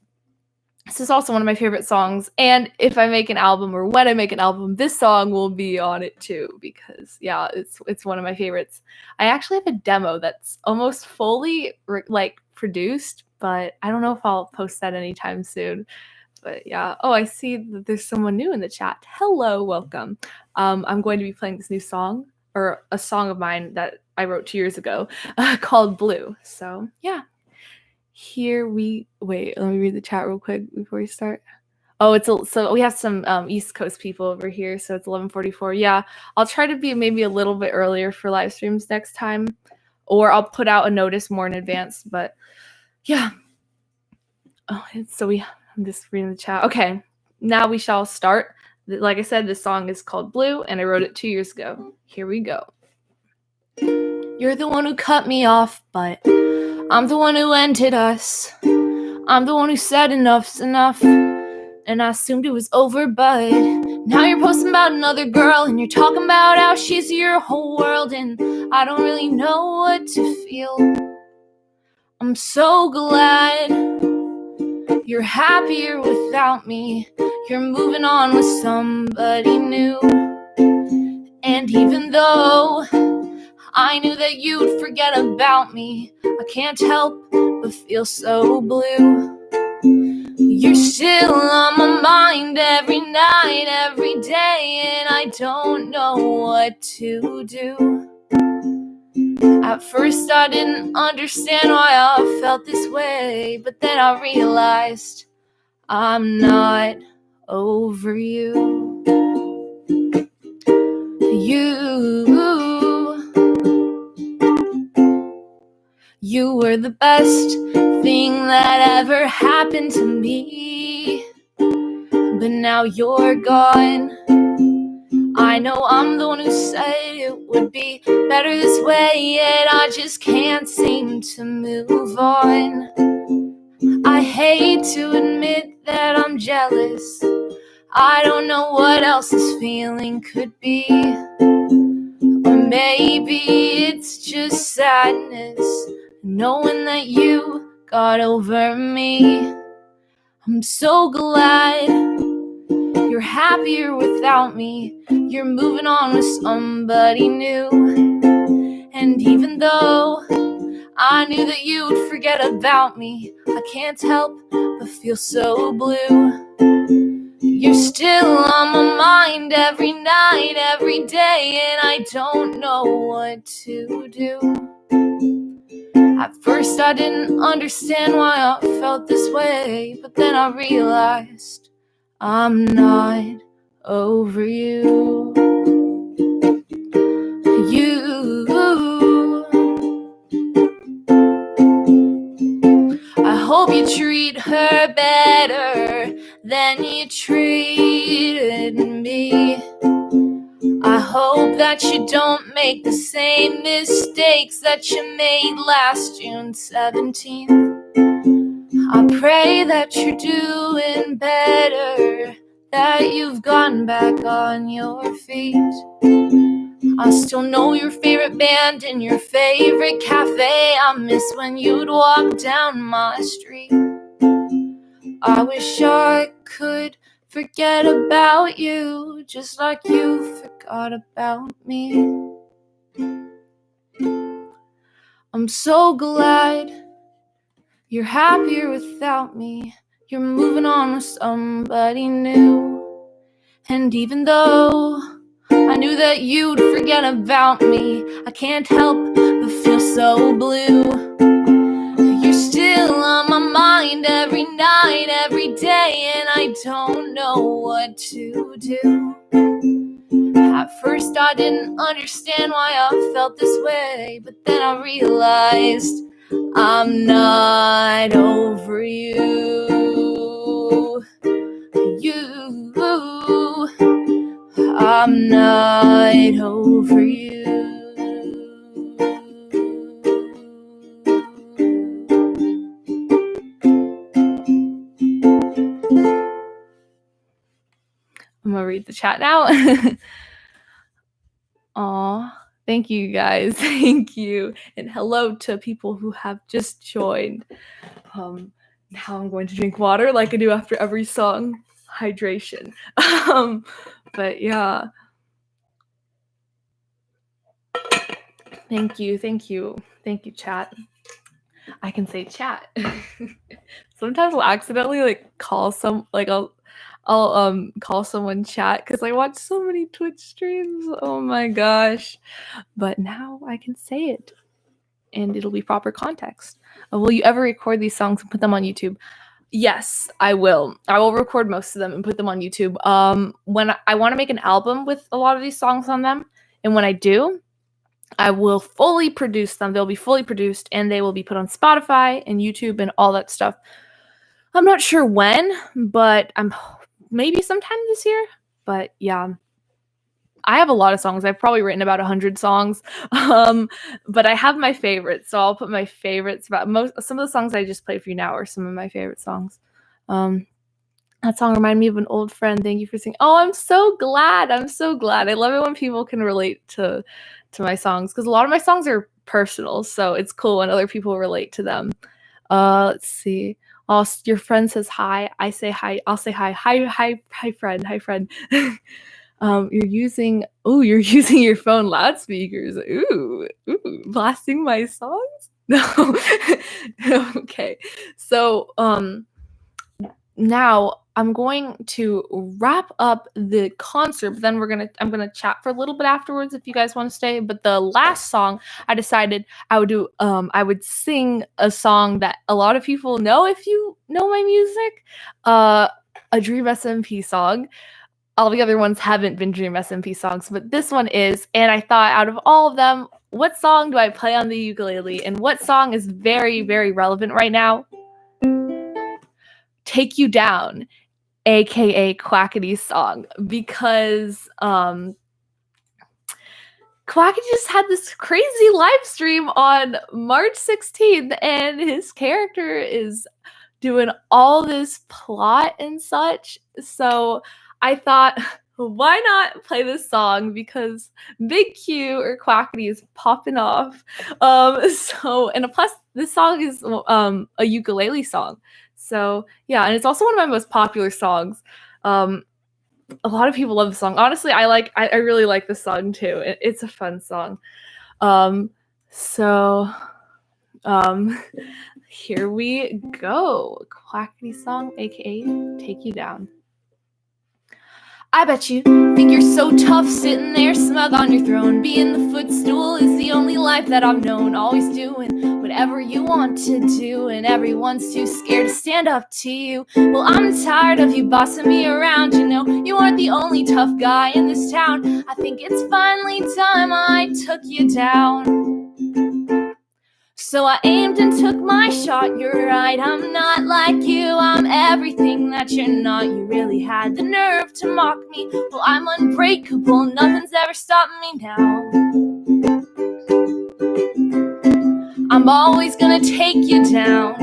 this is also one of my favorite songs, and if I make an album or when I make an album, this song will be on it too, because yeah, it's one of my favorites. I actually have a demo that's almost fully produced, but I don't know if I'll post that anytime soon. But yeah, oh, I see that there's someone new in the chat. Hello, welcome. I'm going to be playing this new song, or a song of mine that I wrote 2 years ago, called Blue. So yeah. Let me read the chat real quick before we start. Oh, so we have some East Coast people over here, so it's 11:44. Yeah, I'll try to be maybe a little bit earlier for live streams next time, or I'll put out a notice more in advance. But yeah. Oh, I'm just reading the chat. Okay, now we shall start. Like I said, this song is called Blue, and I wrote it 2 years ago. Here we go. You're the one who cut me off, but I'm the one who ended us. I'm the one who said enough's enough, and I assumed it was over, but now you're posting about another girl, and you're talking about how she's your whole world, and I don't really know what to feel. I'm so glad you're happier without me. You're moving on with somebody new. And even though I knew that you'd forget about me, I can't help but feel so blue. You're still on my mind every night, every day, and I don't know what to do. At first I didn't understand why I felt this way, but then I realized I'm not over you. You were the best thing that ever happened to me, but now you're gone. I know I'm the one who said it would be better this way, yet I just can't seem to move on. I hate to admit that I'm jealous. I don't know what else this feeling could be. Or maybe it's just sadness, knowing that you got over me. I'm so glad you're happier without me. You're moving on with somebody new. And even though I knew that you'd forget about me, I can't help but feel so blue. You're still on my mind every night, every day, and I don't know what to do. At first I didn't understand why I felt this way, but then I realized I'm not over you. I hope you treat her better than you treated me. I hope that you don't make the same mistakes that you made last June 17th. I pray that you're doing better, that you've gotten back on your feet. I still know your favorite band and your favorite cafe. I miss when you'd walk down my street. I wish I could forget about you, just like you forgot about me. I'm so glad you're happier without me. You're moving on with somebody new. And even though I knew that you'd forget about me, I can't help but feel so blue. You're still on my mind every night, every day, and I don't know what to do. At first I didn't understand why I felt this way, but then I realized I'm not over you. I'm not over you. I'm gonna read the chat now. Aw, thank you guys. Thank you. And hello to people who have just joined. Now I'm going to drink water like I do after every song. Hydration. But yeah. Thank you, chat. I can say chat. Sometimes I'll accidentally call I'll call someone chat because I watch so many Twitch streams. Oh my gosh. But now I can say it and it'll be proper context. Will you ever record these songs and put them on YouTube? Yes, I will. I will record most of them and put them on YouTube. When I want to make an album with a lot of these songs on them, and when I do, I will fully produce them. They'll be fully produced and they will be put on Spotify and YouTube and all that stuff. I'm not sure when, but maybe sometime this year. But yeah, I have a lot of songs. I've probably written about 100 songs, but I have my favorites. So I'll put my favorites. Some of the songs I just played for you now are some of my favorite songs. That song reminded me of an old friend. Thank you for singing. Oh, I'm so glad. I'm so glad. I love it when people can relate to my songs, because a lot of my songs are personal. So it's cool when other people relate to them. Let's see. Oh, your friend says hi. I say hi. I'll say hi. Hi, friend. Hi, friend. You're using your phone loudspeakers. Ooh, blasting my songs? No. Okay. So, now I'm going to wrap up the concert, but then I'm gonna chat for a little bit afterwards if you guys want to stay. But the last song I decided I would do, I would sing a song that a lot of people know if you know my music, a Dream SMP song. All the other ones haven't been Dream SMP songs, but this one is. And I thought, out of all of them, what song do I play on the ukulele, and what song is very, very relevant right now? Take You Down, aka Quackity Song, because Quackity just had this crazy live stream on March 16th, and his character is doing all this plot and such. So I thought, why not play this song, because Big Q or Quackity is popping off. And plus this song is a ukulele song. So yeah, and it's also one of my most popular songs. A lot of people love the song. Honestly, I really like this song too. It's a fun song. Here we go. Quackity Song, aka Take You Down. I bet you think you're so tough, sitting there smug on your throne. Being the footstool is the only life that I've known. Always doing whatever you want to do, and everyone's too scared to stand up to you. Well, I'm tired of you bossing me around. You know, you aren't the only tough guy in this town. I think it's finally time I took you down. So I aimed and took my shot. You're right, I'm not like you. I'm everything that you're not. You really had the nerve to mock me. Well, I'm unbreakable. Nothing's ever stopped me now. I'm always gonna take you down.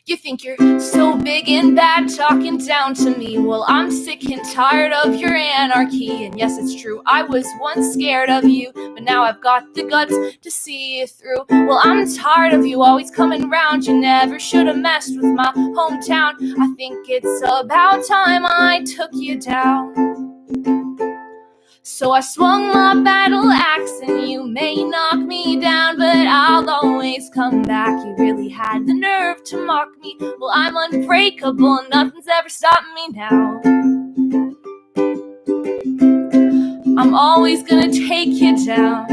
You think you're so big and bad talking down to me. Well, I'm sick and tired of your anarchy. And yes, it's true, I was once scared of you, but now I've got the guts to see you through. Well, I'm tired of you always coming round. You never should have messed with my hometown. I think it's about time I took you down. So I swung my battle axe, and you may knock me down, but I'll always come back. You really had the nerve to mock me. Well, I'm unbreakable, nothing's ever stopped me now. I'm always gonna take you down.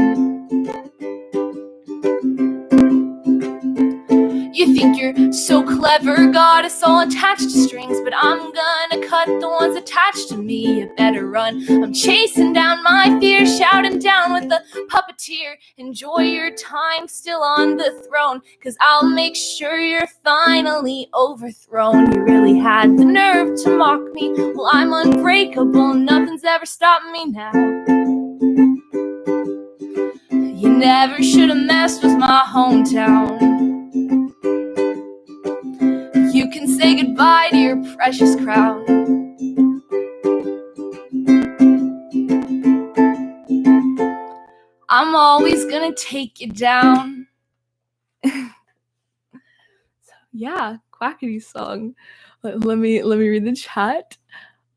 You think you're so clever, got us all attached to strings, but I'm gonna cut the ones attached to me. You better run. I'm chasing down my fear, shouting down with the puppeteer. Enjoy your time still on the throne, 'cause I'll make sure you're finally overthrown. You really had the nerve to mock me. Well, I'm unbreakable, nothing's ever stopped me now. You never should have messed with my hometown. You can say goodbye to your precious crown. I'm always gonna take you down. So yeah, Quackity Song. Let me read the chat.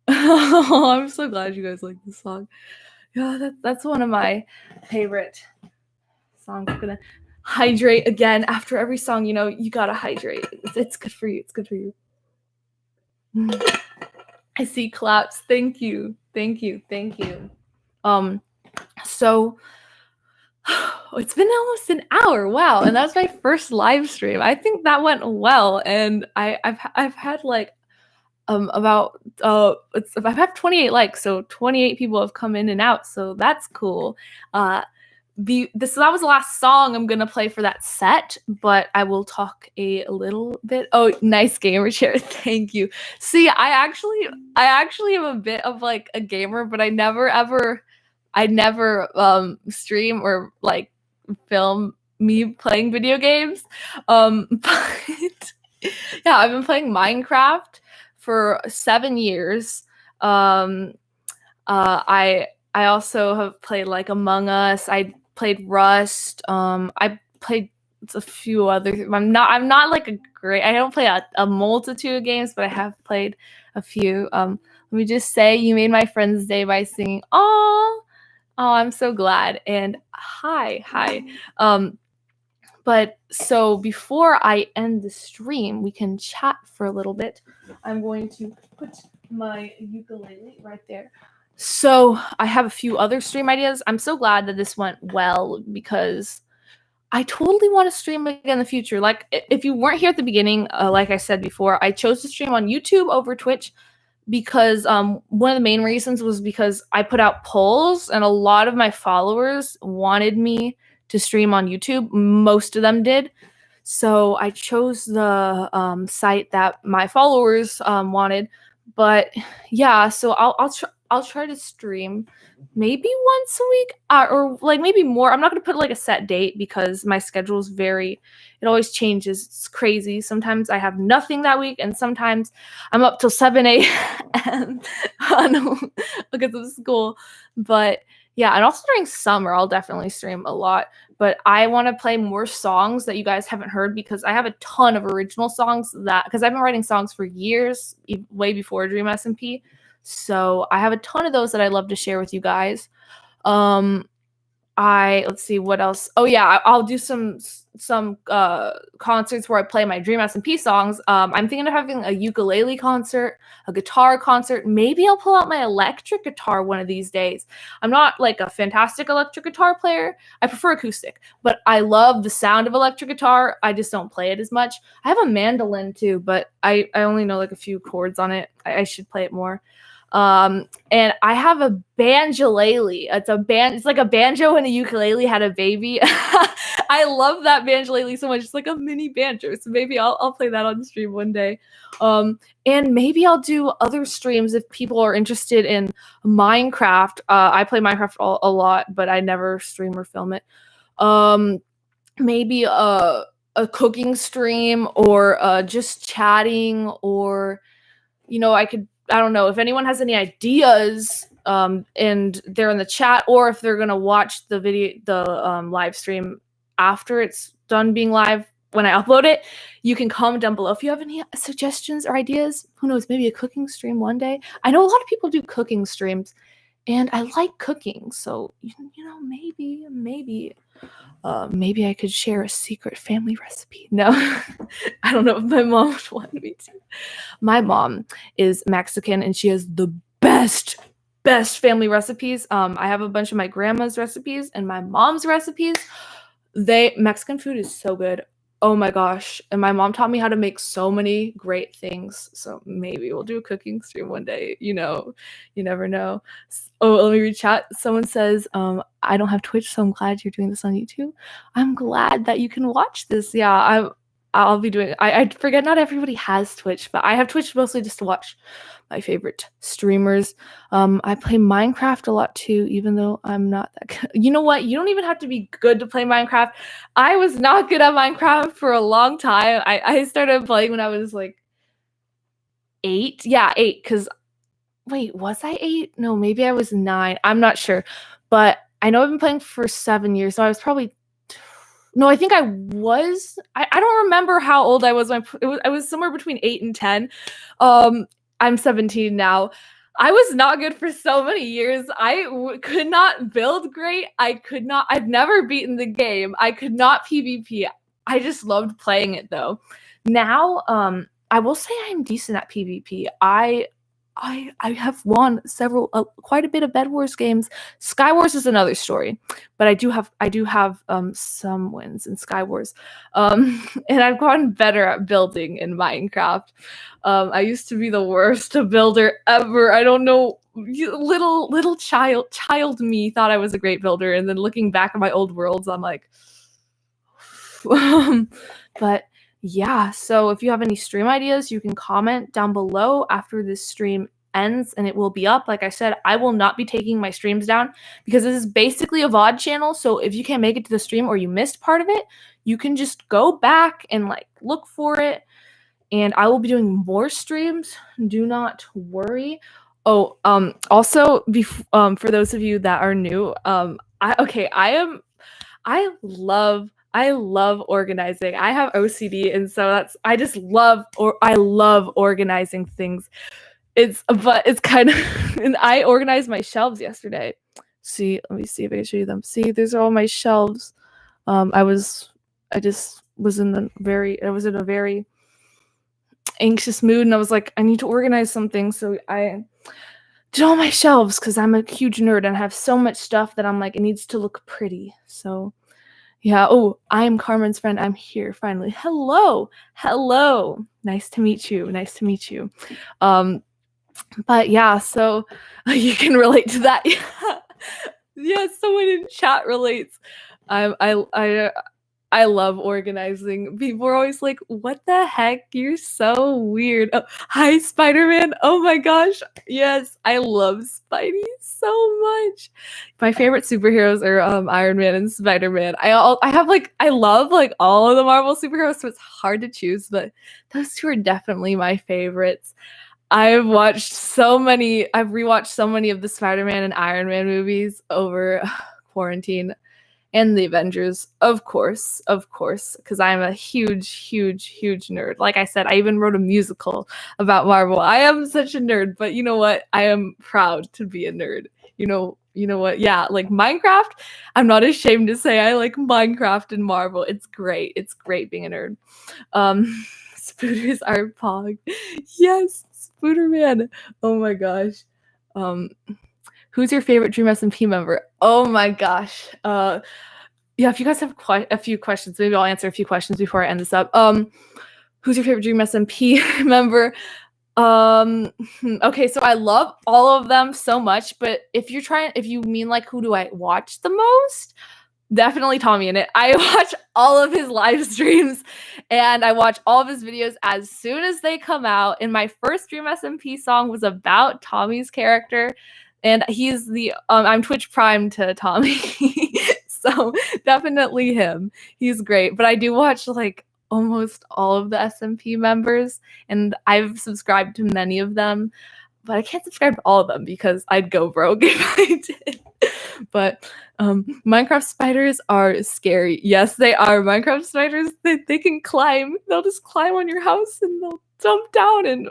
Oh, I'm so glad you guys like this song. Yeah, that's one of my favorite songs. I'm gonna hydrate again after every song. You know, you gotta hydrate. It's good for you. It's good for you. I see claps. Thank you. Thank you. Thank you. So it's been almost an hour. Wow. And that's my first live stream. I think that went well. And I've had like about I've had 28 likes, so 28 people have come in and out, so that's cool. that was the last song I'm gonna play for that set, but I will talk a little bit. Oh, nice gamer chair. Thank you. See, I actually am a bit of like a gamer, but I never stream or like film me playing video games. But yeah, I've been playing Minecraft for 7 years. I also have played like Among Us. I played Rust. I played a few other. I'm not like a great. I don't play a multitude of games, but I have played a few. Let me just say, you made my friend's day by singing. Oh, I'm so glad. And hi. But so before I end the stream, we can chat for a little bit. I'm going to put my ukulele right there. So I have a few other stream ideas. I'm so glad that this went well because I totally want to stream again in the future. Like if you weren't here at the beginning, like I said before, I chose to stream on YouTube over Twitch because one of the main reasons was because I put out polls and a lot of my followers wanted me to stream on YouTube. Most of them did. So I chose the site that my followers wanted. But yeah, so I'll try to stream maybe once a week or like maybe more. I'm not going to put like a set date because my schedule's it always changes. It's crazy. Sometimes I have nothing that week and sometimes I'm up till 7 a.m. because of school. But yeah, and also during summer, I'll definitely stream a lot. But I want to play more songs that you guys haven't heard because I have a ton of original songs because I've been writing songs for years, way before Dream SMP. So I have a ton of those that I'd love to share with you guys. Let's see what else. Oh yeah, I'll do some concerts where I play my Dream SMP songs. I'm thinking of having a ukulele concert, a guitar concert. Maybe I'll pull out my electric guitar one of these days. I'm not like a fantastic electric guitar player. I prefer acoustic, but I love the sound of electric guitar. I just don't play it as much. I have a mandolin too, but I only know like a few chords on it. I should play it more. And I have a banjolele. It's like a banjo and a ukulele had a baby. I love that banjolele so much. It's like a mini banjo. So maybe I'll play that on the stream one day. And maybe I'll do other streams if people are interested in Minecraft. I play Minecraft a lot, but I never stream or film it. Maybe a cooking stream or just chatting or, I don't know if anyone has any ideas and they're in the chat or if they're going to watch the live stream after it's done being live when I upload it, you can comment down below if you have any suggestions or ideas. Who knows, maybe a cooking stream one day. I know a lot of people do cooking streams and I like cooking. So, maybe I could share a secret family recipe. No, I don't know if my mom would want me to. My mom is Mexican and she has the best family recipes. I have a bunch of my grandma's recipes and my mom's recipes. Mexican food is so good. Oh my gosh. And my mom taught me how to make so many great things. So maybe we'll do a cooking stream one day. You never know. Oh, let me read chat. Someone says, I don't have Twitch, so I'm glad you're doing this on YouTube. I'm glad that you can watch this. Yeah, I'll be doing it. I forget not everybody has Twitch, but I have Twitch mostly just to watch my favorite streamers. I play Minecraft a lot too, even though I'm not that good. You know what? You don't even have to be good to play Minecraft. I was not good at Minecraft for a long time. I started playing when I was like 8. Yeah, 8. Wait, was I 8? No, maybe I was 9. I'm not sure. But I know I've been playing for 7 years, so I was probably... No, I think I was... I don't remember how old I was. I was somewhere between 8 and 10. I'm 17 now. I was not good for so many years. I could not build great. I've never beaten the game. I could not PvP. I just loved playing it though. Now, I will say I'm decent at PvP. I have won quite a bit of Bed Wars games. Sky Wars is another story, but I do have some wins in Sky Wars, and I've gotten better at building in Minecraft. I used to be the worst builder ever. I don't know little child me thought I was a great builder, and then looking back at my old worlds, I'm like, but yeah. So if you have any stream ideas, you can comment down below after this stream ends, and it will be up. Like I said, I will not be taking my streams down because this is basically a VOD channel. So if you can't make it to the stream or you missed part of it, you can just go back and like look for it. And I will be doing more streams. Do not worry. Oh, also, for those of you that are new, I love organizing. I have OCD, and so I love organizing things. But it's kind of, and I organized my shelves yesterday. See, let me see if I can show you them. See, these are all my shelves. I was in a very anxious mood, and I was like, I need to organize something. So I did all my shelves because I'm a huge nerd and I have so much stuff that I'm like, it needs to look pretty. So yeah. Oh, I am Carmen's friend. I'm here finally. Hello. Nice to meet you. But yeah, so you can relate to that. Yeah, someone in chat relates. I love organizing. People are always like, what the heck? You're so weird. Oh, hi, Spider-Man. Oh my gosh. Yes, I love Spidey so much. My favorite superheroes are Iron Man and Spider-Man. I love like all of the Marvel superheroes, so it's hard to choose, but those two are definitely my favorites. I've rewatched so many of the Spider-Man and Iron Man movies over quarantine. And the Avengers, of course, because I'm a huge nerd. Like I said, I even wrote a musical about Marvel. I am such a nerd, but you know what? I am proud to be a nerd. You know what? Yeah, like Minecraft, I'm not ashamed to say I like Minecraft and Marvel. It's great. It's great being a nerd. Spooters are Pog. Yes, Spooderman. Oh my gosh. Who's your favorite Dream SMP member? Oh my gosh. Yeah, if you guys have a few questions, maybe I'll answer a few questions before I end this up. Who's your favorite Dream SMP member? Okay, so I love all of them so much, but if you mean like who do I watch the most? Definitely Tommy in it. I watch all of his live streams and I watch all of his videos as soon as they come out. And my first Dream SMP song was about Tommy's character. And he's I'm Twitch Prime to Tommy. So definitely him. He's great. But I do watch like almost all of the SMP members. And I've subscribed to many of them. But I can't subscribe to all of them because I'd go broke if I did. But Minecraft spiders are scary. Yes, they are. Minecraft spiders, they can climb. They'll just climb on your house and they'll jump down. And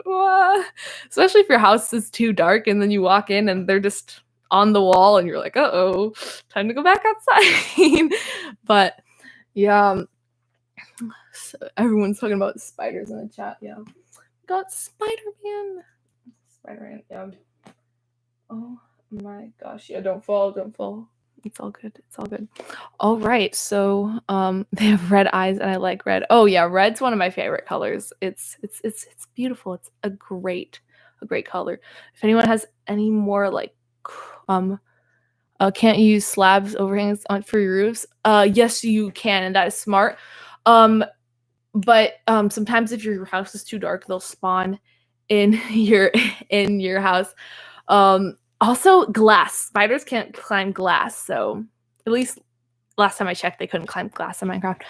especially if your house is too dark and then you walk in and they're just on the wall and you're like, uh-oh, time to go back outside. But yeah, so everyone's talking about spiders in the chat. Yeah, got Spider-Man. Yeah. Oh my gosh. Yeah, don't fall. It's all good. All right. So they have red eyes and I like red. Oh yeah, red's one of my favorite colors. It's beautiful. It's a great color. If anyone has any more like can't you use slabs overhangs for your roofs? Yes, you can, and that is smart. But sometimes if your house is too dark, they'll spawn in your house. Also glass. Spiders can't climb glass, so at least last time I checked, they couldn't climb glass in Minecraft.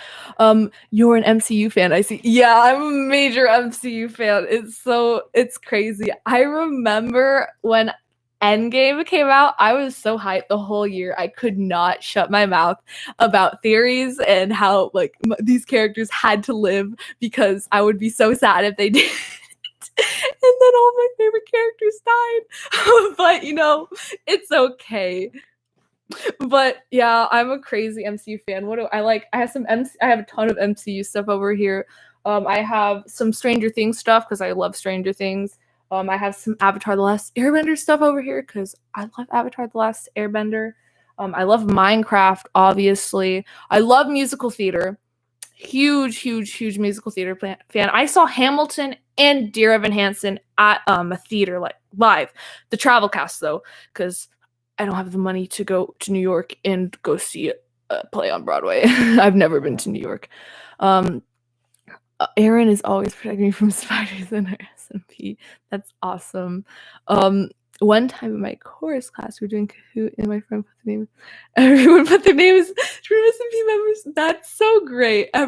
You're an MCU fan, I see. Yeah, I'm a major MCU fan. It's crazy. I remember when Endgame came out, I was so hyped the whole year. I could not shut my mouth about theories and how like these characters had to live because I would be so sad if they did. And then all my favorite characters died. But it's okay. But yeah, I'm a crazy MCU fan. What do I like? I have a ton of MCU stuff over here. I have some Stranger Things stuff because I love Stranger Things. I have some Avatar: The Last Airbender stuff over here because I love Avatar: The Last Airbender. I love Minecraft, obviously. I love musical theater. Huge musical theater fan. I saw Hamilton and Dear Evan Hansen at a theater like live. The travel cast though, because I don't have the money to go to New York and go see a play on Broadway. I've never been to New York. Aaron is always protecting me from spiders in her SMP. That's awesome. One time in my chorus class, we were doing Kahoot, and my friend put the name. Everyone put their names. Dream SMP members. That's so great. No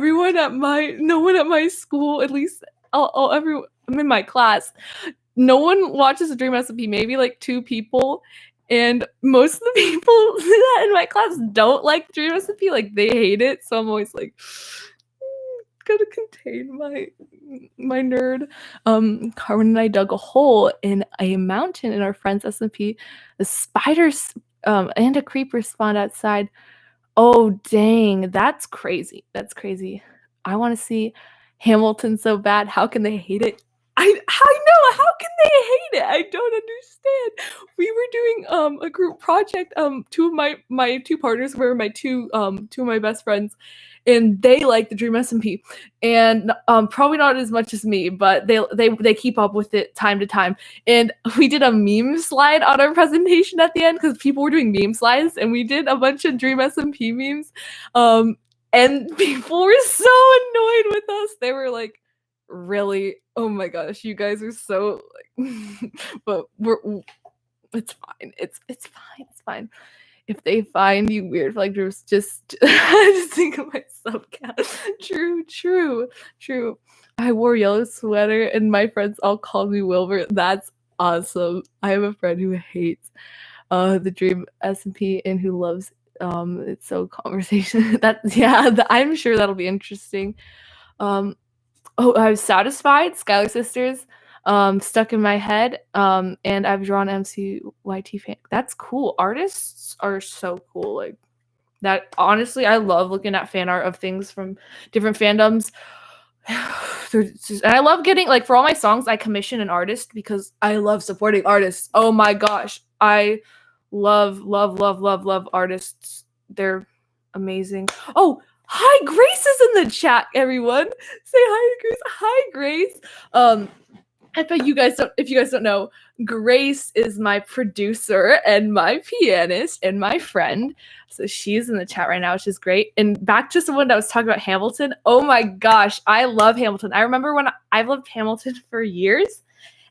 one at my school, at least, I'm in my class. No one watches Dream SMP. Maybe like 2 people. And most of the people in my class don't like Dream SMP. Like, they hate it. So I'm always like, gotta contain my nerd. Carmen and I dug a hole in a mountain in our friend's SMP. The spiders and a creeper spawned outside. Oh dang, that's crazy. That's crazy. I want to see Hamilton so bad. How can they hate it? I know. How can they hate it? I don't understand. We were doing a group project. 2 of my 2 partners were my 2 of my best friends, and they like the Dream SMP, and probably not as much as me, but they keep up with it time to time. And we did a meme slide on our presentation at the end because people were doing meme slides, and we did a bunch of Dream SMP memes. And people were so annoyed with us. They were like, really, oh my gosh, you guys are so like but it's fine. It's fine. If they find you weird for like dreams, just think of my subcat. True. I wore yellow sweater and my friends all called me Wilbur. That's awesome. I have a friend who hates the Dream SMP and who loves it's so conversation. I'm sure that'll be interesting. I was Satisfied, Skylar Sisters, stuck in my head, and I've drawn MCYT fan. That's cool. Artists are so cool. Like that. Honestly, I love looking at fan art of things from different fandoms. And I love getting, like, for all my songs, I commission an artist because I love supporting artists. Oh my gosh, I love artists. They're amazing. Oh, hi, Grace is in the chat, everyone. Say hi, Grace. Hi, Grace. I bet if you guys don't know, Grace is my producer and my pianist and my friend. So she's in the chat right now, which is great. And back to someone that was talking about Hamilton. Oh my gosh, I love Hamilton. I remember when I've loved Hamilton for years.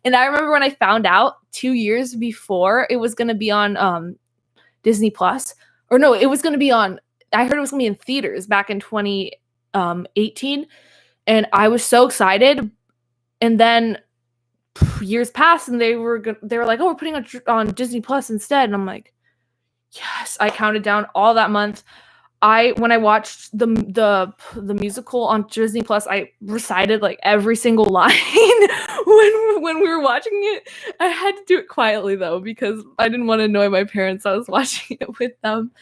And I remember when I found out 2 years before it was going to be on Disney Plus. Or no, it was going to be on, I heard it was going to be in theaters back in 2018. And I was so excited. And then years passed and they were like, oh, we're putting on Disney Plus instead. And I'm like, yes. I counted down all that month. When I watched the musical on Disney Plus, I recited like every single line when we were watching it. I had to do it quietly though because I didn't want to annoy my parents. I was watching it with them.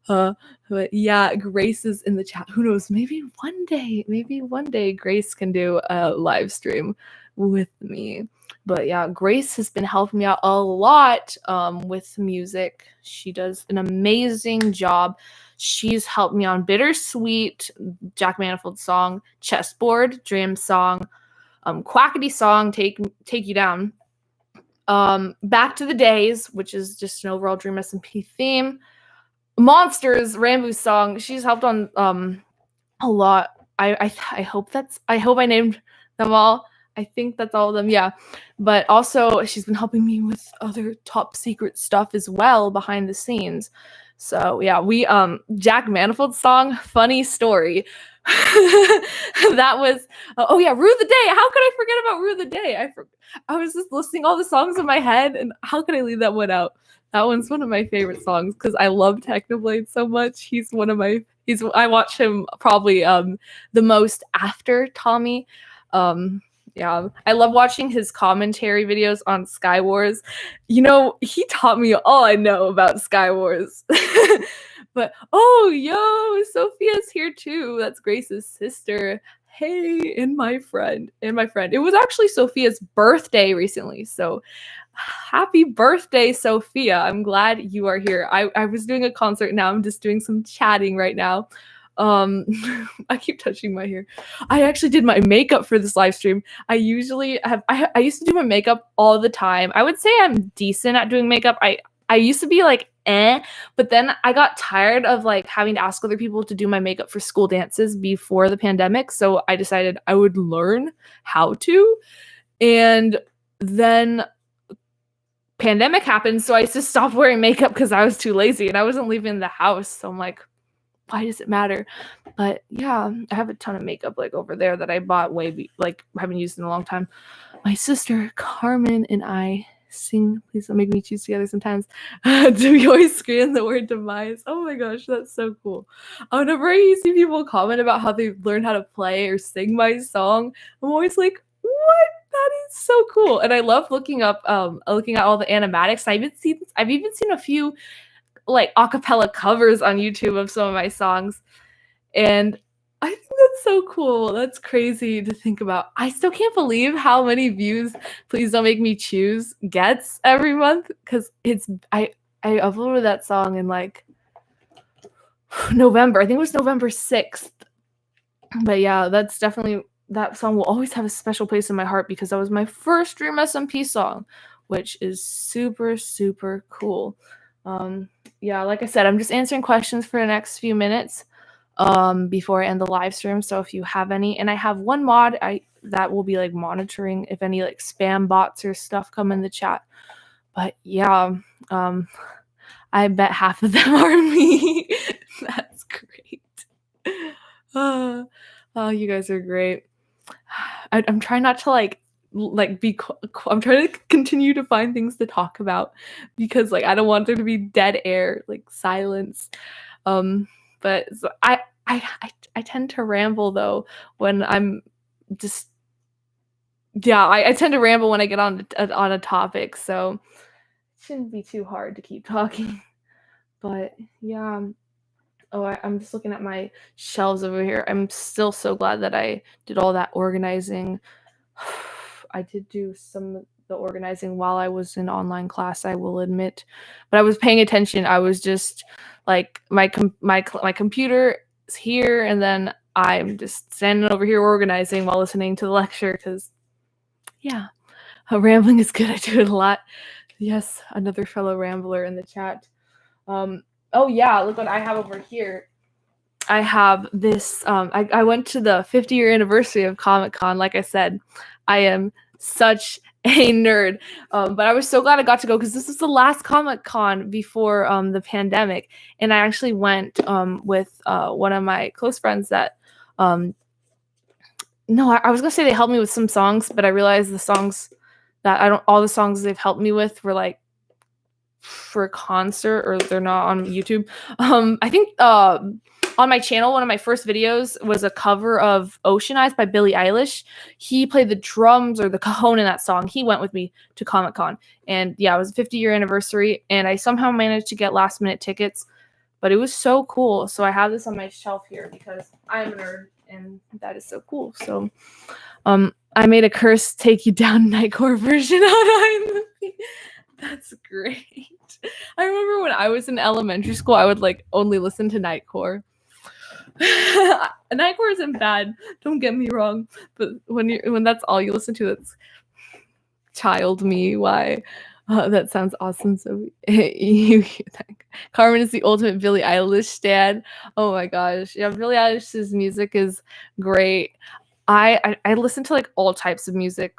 But yeah, Grace is in the chat. Who knows? Maybe one day Grace can do a live stream with me. But yeah, Grace has been helping me out a lot with music. She does an amazing job. She's helped me on Bittersweet, Jack Manifold song, Chessboard, Dream song, Quackity Song, Take You Down, Back to the Days, which is just an overall Dream SMP theme, Monsters, Rambu's song. She's helped on a lot. I hope I named them all. I think that's all of them. Yeah. But also she's been helping me with other top secret stuff as well behind the scenes. So yeah, we Jack Manifold song, funny story. That was oh yeah, Rue the Day. How could I forget about Rue the Day? I was just listing all the songs in my head, and how could I leave that one out? That one's one of my favorite songs because I love Technoblade so much. I watch him probably the most after Tommy. Yeah, I love watching his commentary videos on Sky Wars. You know, he taught me all I know about Sky Wars. But oh, yo, Sophia's here too. That's Grace's sister. Hey, and my friend. It was actually Sophia's birthday recently. So happy birthday, Sophia. I'm glad you are here. I was doing a concert. Now I'm just doing some chatting right now. I keep touching my hair. I actually did my makeup for this live stream. I usually have I used to do my makeup all the time. I would say I'm decent at doing makeup. I used to be like but then I got tired of like having to ask other people to do my makeup for school dances before the pandemic, so I decided I would learn how to. And then pandemic happened, so I just stopped wearing makeup because I was too lazy and I wasn't leaving the house. So I'm like, why does it matter? But yeah, I have a ton of makeup like over there that I bought like haven't used in a long time. My sister Carmen and I sing Please Don't Make Me Choose Together sometimes. Do we always scream the word demise? Oh my gosh, that's so cool. Whenever I see people comment about how they learn how to play or sing my song, I'm always like, what? That is so cool. And I love looking at all the animatics. I've even seen a few like acapella covers on YouTube of some of my songs. And I think that's so cool. That's crazy to think about. I still can't believe how many views Please Don't Make Me Choose gets every month, because I uploaded that song in like November. I think it was November 6th. But yeah, that's definitely, that song will always have a special place in my heart because that was my first Dream SMP song, which is super, super cool. Yeah, like I said, I'm just answering questions for the next few minutes before I end the live stream. So if you have any, and I have one mod that will be like monitoring if any like spam bots or stuff come in the chat. But yeah, I bet half of them are me. That's great. Oh, you guys are great. I'm trying not to I'm trying to continue to find things to talk about because like I don't want there to be dead air, like silence. But I tend to ramble though when I'm just, yeah, I tend to ramble when I get on a topic, so it shouldn't be too hard to keep talking. But yeah. Oh, I'm just looking at my shelves over here. I'm still so glad that I did all that organizing. I did do some of the organizing while I was in online class, I will admit, but I was paying attention. I was just like my computer is here, and then I'm just standing over here organizing while listening to the lecture because, yeah, rambling is good. I do it a lot. Yes, another fellow rambler in the chat. Oh yeah, look what I have over here. I have this, I went to the 50-year anniversary of Comic-Con. Like I said, I am such a nerd. But I was so glad I got to go because this is the last Comic-Con before the pandemic. And I actually went with one of my close friends that, no, I was going to say they helped me with some songs, but I realized the songs that all the songs they've helped me with were like for a concert or they're not on YouTube. I think on my channel, one of my first videos was a cover of Ocean Eyes by Billie Eilish. He played the drums or the cajon in that song. He went with me to Comic-Con. And yeah, it was a 50-year anniversary. And I somehow managed to get last minute tickets. But it was so cool. So I have this on my shelf here because I'm a nerd. And that is so cool. So I made a Curse Take You Down Nightcore version on iMovie. That's great. I remember when I was in elementary school, I would like only listen to Nightcore. Nightcore isn't bad, don't get me wrong, but when that's all you listen to, that's child me. Why? That sounds awesome. So Carmen is the ultimate Billie Eilish stan. Oh my gosh, yeah, Billie Eilish's music is great. I listen to like all types of music.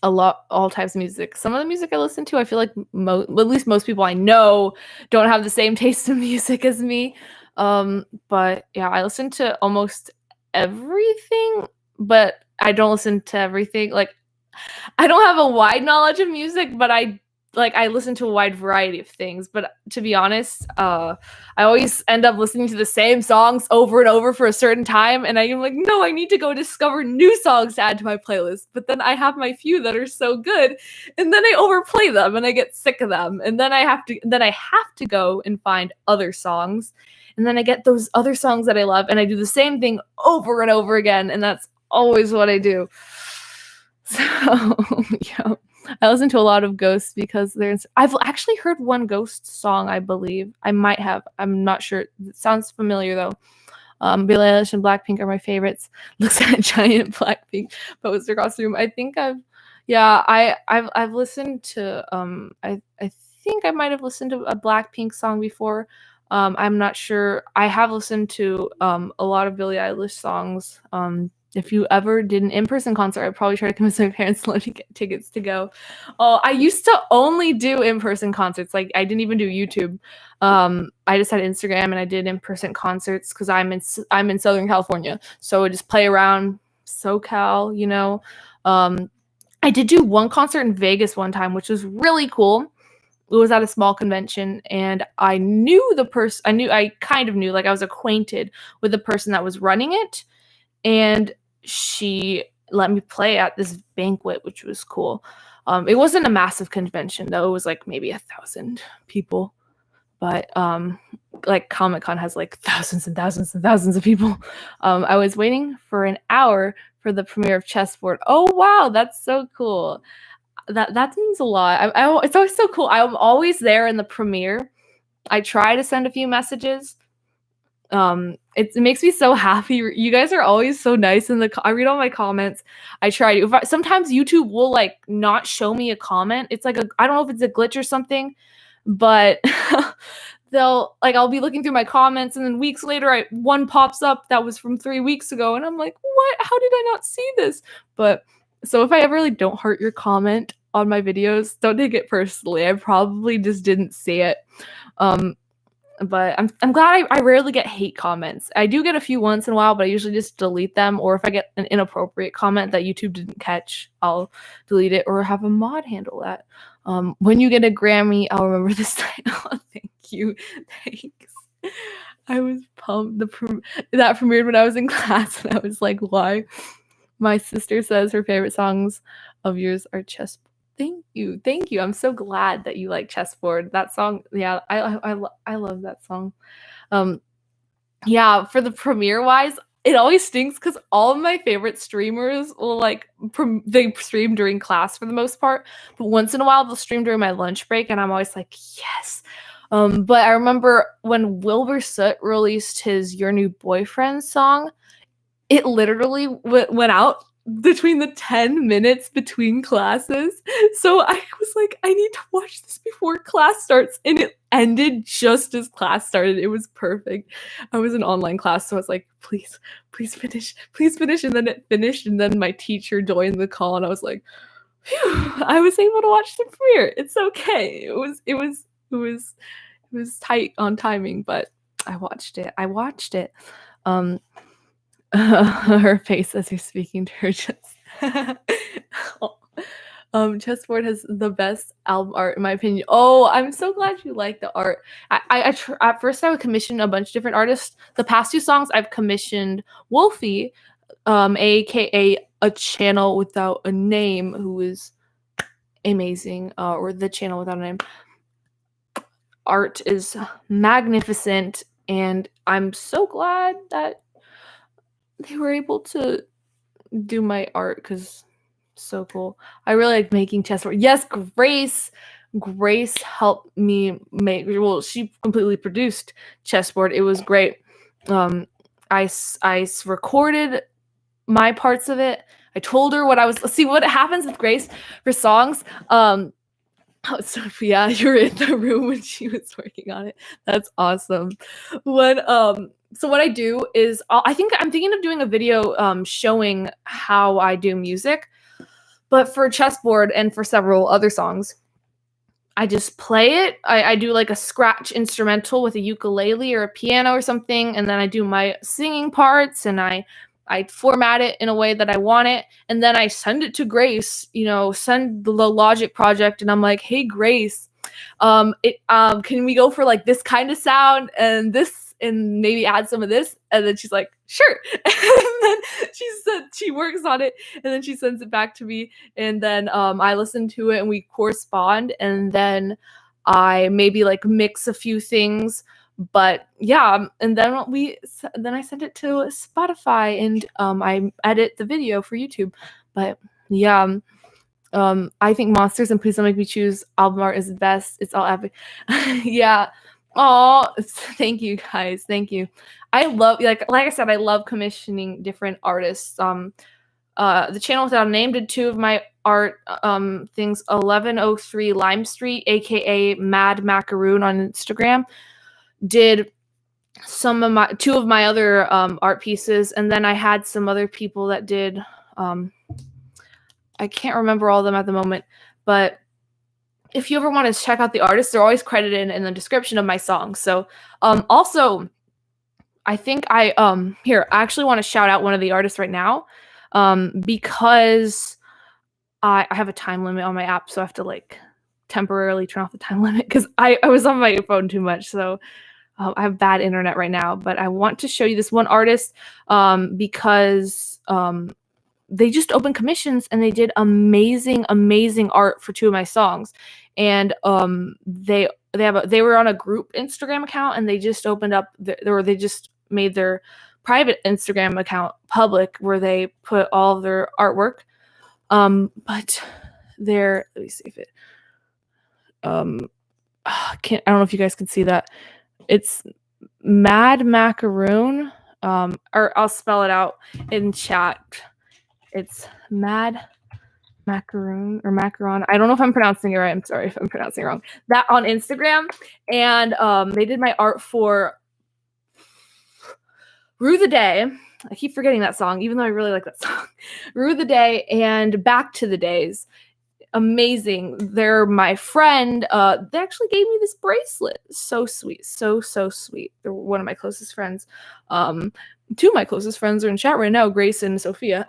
All types of music. Some of the music I listen to, I feel like at least most people I know don't have the same taste in music as me. But yeah, I listen to almost everything, but I don't listen to everything. Like, I don't have a wide knowledge of music, but I listen to a wide variety of things. But to be honest, I always end up listening to the same songs over and over for a certain time, and I'm like, no, I need to go discover new songs to add to my playlist. But then I have my few that are so good, and then I overplay them, and I get sick of them, and then I have to go and find other songs, and then I get those other songs that I love, and I do the same thing over and over again, and that's always what I do. So yeah. I listen to a lot of Ghosts because I've actually heard one Ghost song, I believe. I might have. I'm not sure. It sounds familiar though. Billie Eilish and Blackpink are my favorites. Looks at a giant Blackpink poster costume. I think I've listened to I think I might have listened to a Blackpink song before. I'm not sure. I have listened to a lot of Billie Eilish songs. If you ever did an in-person concert, I'd probably try to convince my parents to let me get tickets to go. Oh, I used to only do in-person concerts. Like I didn't even do YouTube. I just had Instagram and I did in-person concerts because I'm in Southern California, so I just play around SoCal, you know. I did do one concert in Vegas one time, which was really cool. It was at a small convention, and I knew the person. I kind of knew, like I was acquainted with the person that was running it, and she let me play at this banquet, which was cool. It wasn't a massive convention though; it was like maybe 1,000 people. But like Comic-Con has like thousands and thousands and thousands of people. I was waiting for an hour for the premiere of Chessboard. Oh wow, that's so cool. That means a lot. It's always so cool. I'm always there in the premiere. I try to send a few messages. It makes me so happy. You guys are always so nice I read all my comments. I try to. Sometimes YouTube will like not show me a comment. It's like I don't know if it's a glitch or something, but I'll be looking through my comments and then weeks later one pops up that was from 3 weeks ago and I'm like, what? How did I not see this? But so if I ever really don't heart your comment on my videos, don't take it personally. I probably just didn't see it. But I'm glad I rarely get hate comments. I do get a few once in a while, but I usually just delete them. Or if I get an inappropriate comment that YouTube didn't catch, I'll delete it or have a mod handle that. When you get a Grammy, I'll remember this title. Thank you. Thanks. I was pumped. That premiered when I was in class, and I was like, why? My sister says her favorite songs of yours are Chessboard. Thank you. Thank you. I'm so glad that you like Chessboard. That song, yeah, I love that song. Yeah, for the premiere wise, it always stinks because all of my favorite streamers will like they stream during class for the most part, but once in a while they'll stream during my lunch break, and I'm always like, yes. But I remember when Wilbur Soot released his "Your New Boyfriend" song, it literally went out between the 10 minutes between classes. So I was like, I need to watch this before class starts. And it ended just as class started. It was perfect. I was in online class, so I was like, please finish. Please finish. And then it finished. And then my teacher joined the call, and I was like, phew, I was able to watch the premiere. It's okay. It was tight on timing, but I watched it. Her face as you're speaking to her Chessboard has the best album art in my opinion. Oh, I'm so glad you like the art. At first I would commission a bunch of different artists. The past 2 songs I've commissioned Wolfie, aka a channel without a name, who is amazing, or the channel without a name. Art is magnificent, and I'm so glad that they were able to do my art because so cool. I really like making chessboard. Yes, Grace helped me make. Well, she completely produced chessboard. It was great. I recorded my parts of it. I told her what I was. See what happens with Grace for songs. Sophia, you're in the room when she was working on it. That's awesome. So what I do is I'm thinking of doing a video showing how I do music, but for Chessboard and for several other songs, I just play it. I do like a scratch instrumental with a ukulele or a piano or something, and then I do my singing parts, and I format it in a way that I want it, and then I send it to Grace, send the Logic project, and I'm like, hey Grace, can we go for like this kind of sound and this, and maybe add some of this? And then she's like, sure. And then she works on it, and then she sends it back to me, and then I listen to it and we correspond, and then I maybe like mix a few things. But yeah, and then I send it to Spotify, and I edit the video for YouTube. But yeah, I think Monsters and Please Don't Make Me Choose album art is the best. It's all epic. Yeah. Oh, thank you guys. Thank you. I love, like I said, I love commissioning different artists. The channel without a name did 2 of my art things. 1103 Lime Street, aka Mad Macaroon on Instagram, did some of my 2 of my other art pieces, and then I had some other people that did. I can't remember all of them at the moment, but if you ever want to check out the artists, they're always credited in the description of my songs. So, also, I think I actually want to shout out one of the artists right now, because I have a time limit on my app, so I have to like temporarily turn off the time limit because I was on my phone too much. So I have bad internet right now, but I want to show you this one artist because they just opened commissions and they did amazing art for 2 of my songs. And they were on a group Instagram account, and they just opened up they just made their private Instagram account public where they put all of their artwork. But let me see if it I don't know if you guys can see that. It's Mad Macaroon, or I'll spell it out in chat. It's Mad Macaroon or Macaron. I don't know if I'm pronouncing it right. I'm sorry if I'm pronouncing it wrong. That on Instagram. And they did my art for Rue the Day. I keep forgetting that song, even though I really like that song. Rue the Day and Back to the Days. Amazing. They're my friend. They actually gave me this bracelet. So sweet. So sweet. They're one of my closest friends. 2 of my closest friends are in chat right now, Grace and Sophia.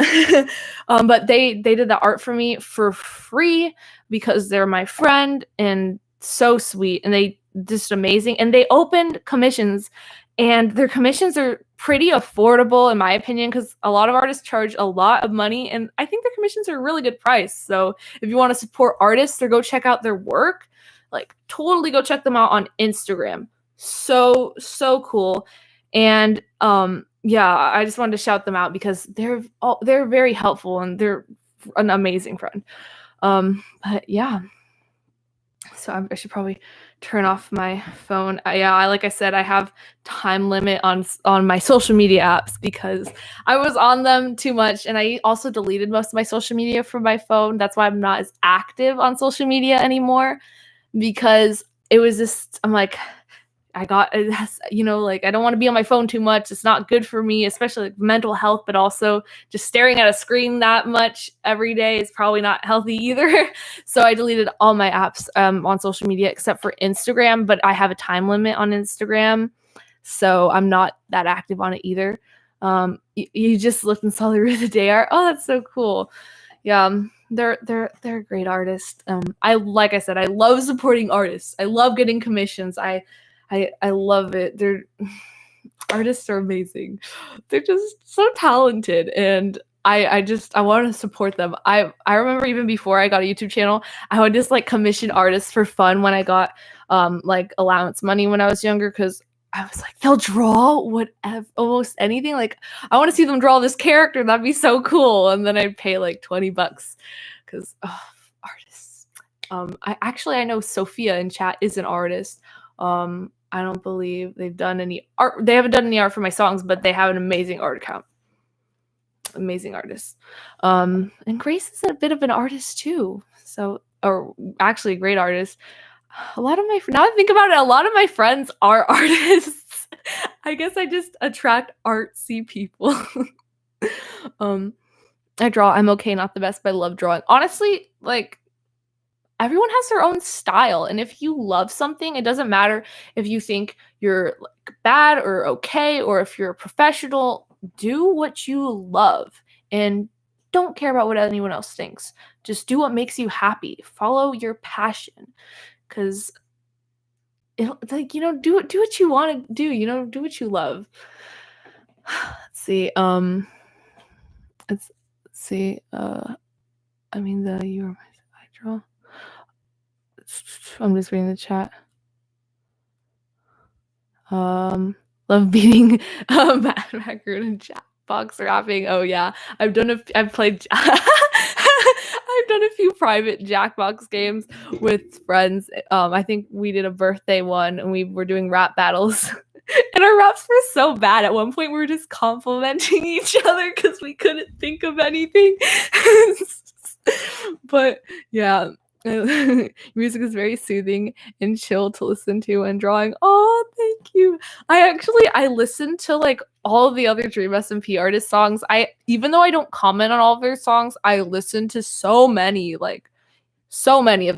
But they did the art for me for free because they're my friend and so sweet. And they just amazing. And they opened commissions, and their commissions are pretty affordable in my opinion, because a lot of artists charge a lot of money, and I think their commissions are a really good price. So if you want to support artists or go check out their work, like totally go check them out on Instagram. So cool. And yeah, I just wanted to shout them out because they're very helpful and they're an amazing friend. But yeah, so I should probably turn off my phone. Like I said, I have time limit on my social media apps because I was on them too much, and I also deleted most of my social media from my phone. That's why I'm not as active on social media anymore, because it was just, I'm like, I got, like, I don't want to be on my phone too much. It's not good for me, especially like mental health, but also just staring at a screen that much every day is probably not healthy either. So I deleted all my apps on social media except for Instagram, but I have a time limit on Instagram, so I'm not that active on it either. You just looked and saw the Rue of the Day art. Oh, that's so cool. Yeah, they're a great artist. Like I said, I love supporting artists. I love getting commissions. I love it. Artists are amazing. They're just so talented, and I want to support them. I remember even before I got a YouTube channel, I would just like commission artists for fun when I got like allowance money when I was younger, because I was like, they'll draw whatever, almost anything. Like, I want to see them draw this character. That'd be so cool. And then I'd pay like $20 because artists. I know Sophia in chat is an artist. I don't believe they've done any art. They haven't done any art for my songs, but they have an amazing art account. Amazing artist. And Grace is a bit of an artist too. So, or actually a great artist. Now that I think about it, a lot of my friends are artists. I guess I just attract artsy people. I draw. I'm okay, not the best, but I love drawing. Honestly, like, everyone has their own style, and if you love something, it doesn't matter if you think you're like bad or okay, or if you're a professional. Do what you love and don't care about what anyone else thinks. Just do what makes you happy. Follow your passion, because like, do what you want to do. Do what you love. Let's see. Let's see. I mean, you are my I draw. I'm just reading the chat. Love beating Mad Macaroon and chat box rapping. Oh yeah, I've played I've I've done a few private Jackbox games with friends. I think we did a birthday one and we were doing rap battles. And our raps were so bad. At one point, we were just complimenting each other because we couldn't think of anything. But yeah, music is very soothing and chill to listen to and drawing. Oh, thank you. I listen to like all of the other Dream SMP artist songs. Even though I don't comment on all of their songs, I listen to so many of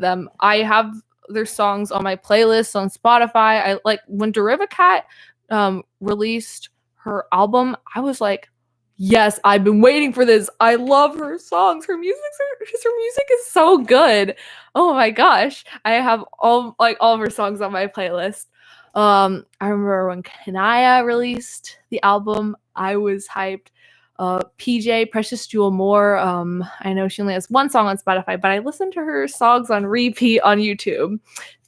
them. I have their songs on my playlist on Spotify. I like when Derivacat released her album, I was like, yes, I've been waiting for this. I love her songs. Her music is so good. Oh my gosh. I have all of her songs on my playlist. I remember when Kanaya released the album, I was hyped. PJ, Precious Jewel Moore. I know she only has one song on Spotify, but I listen to her songs on repeat on YouTube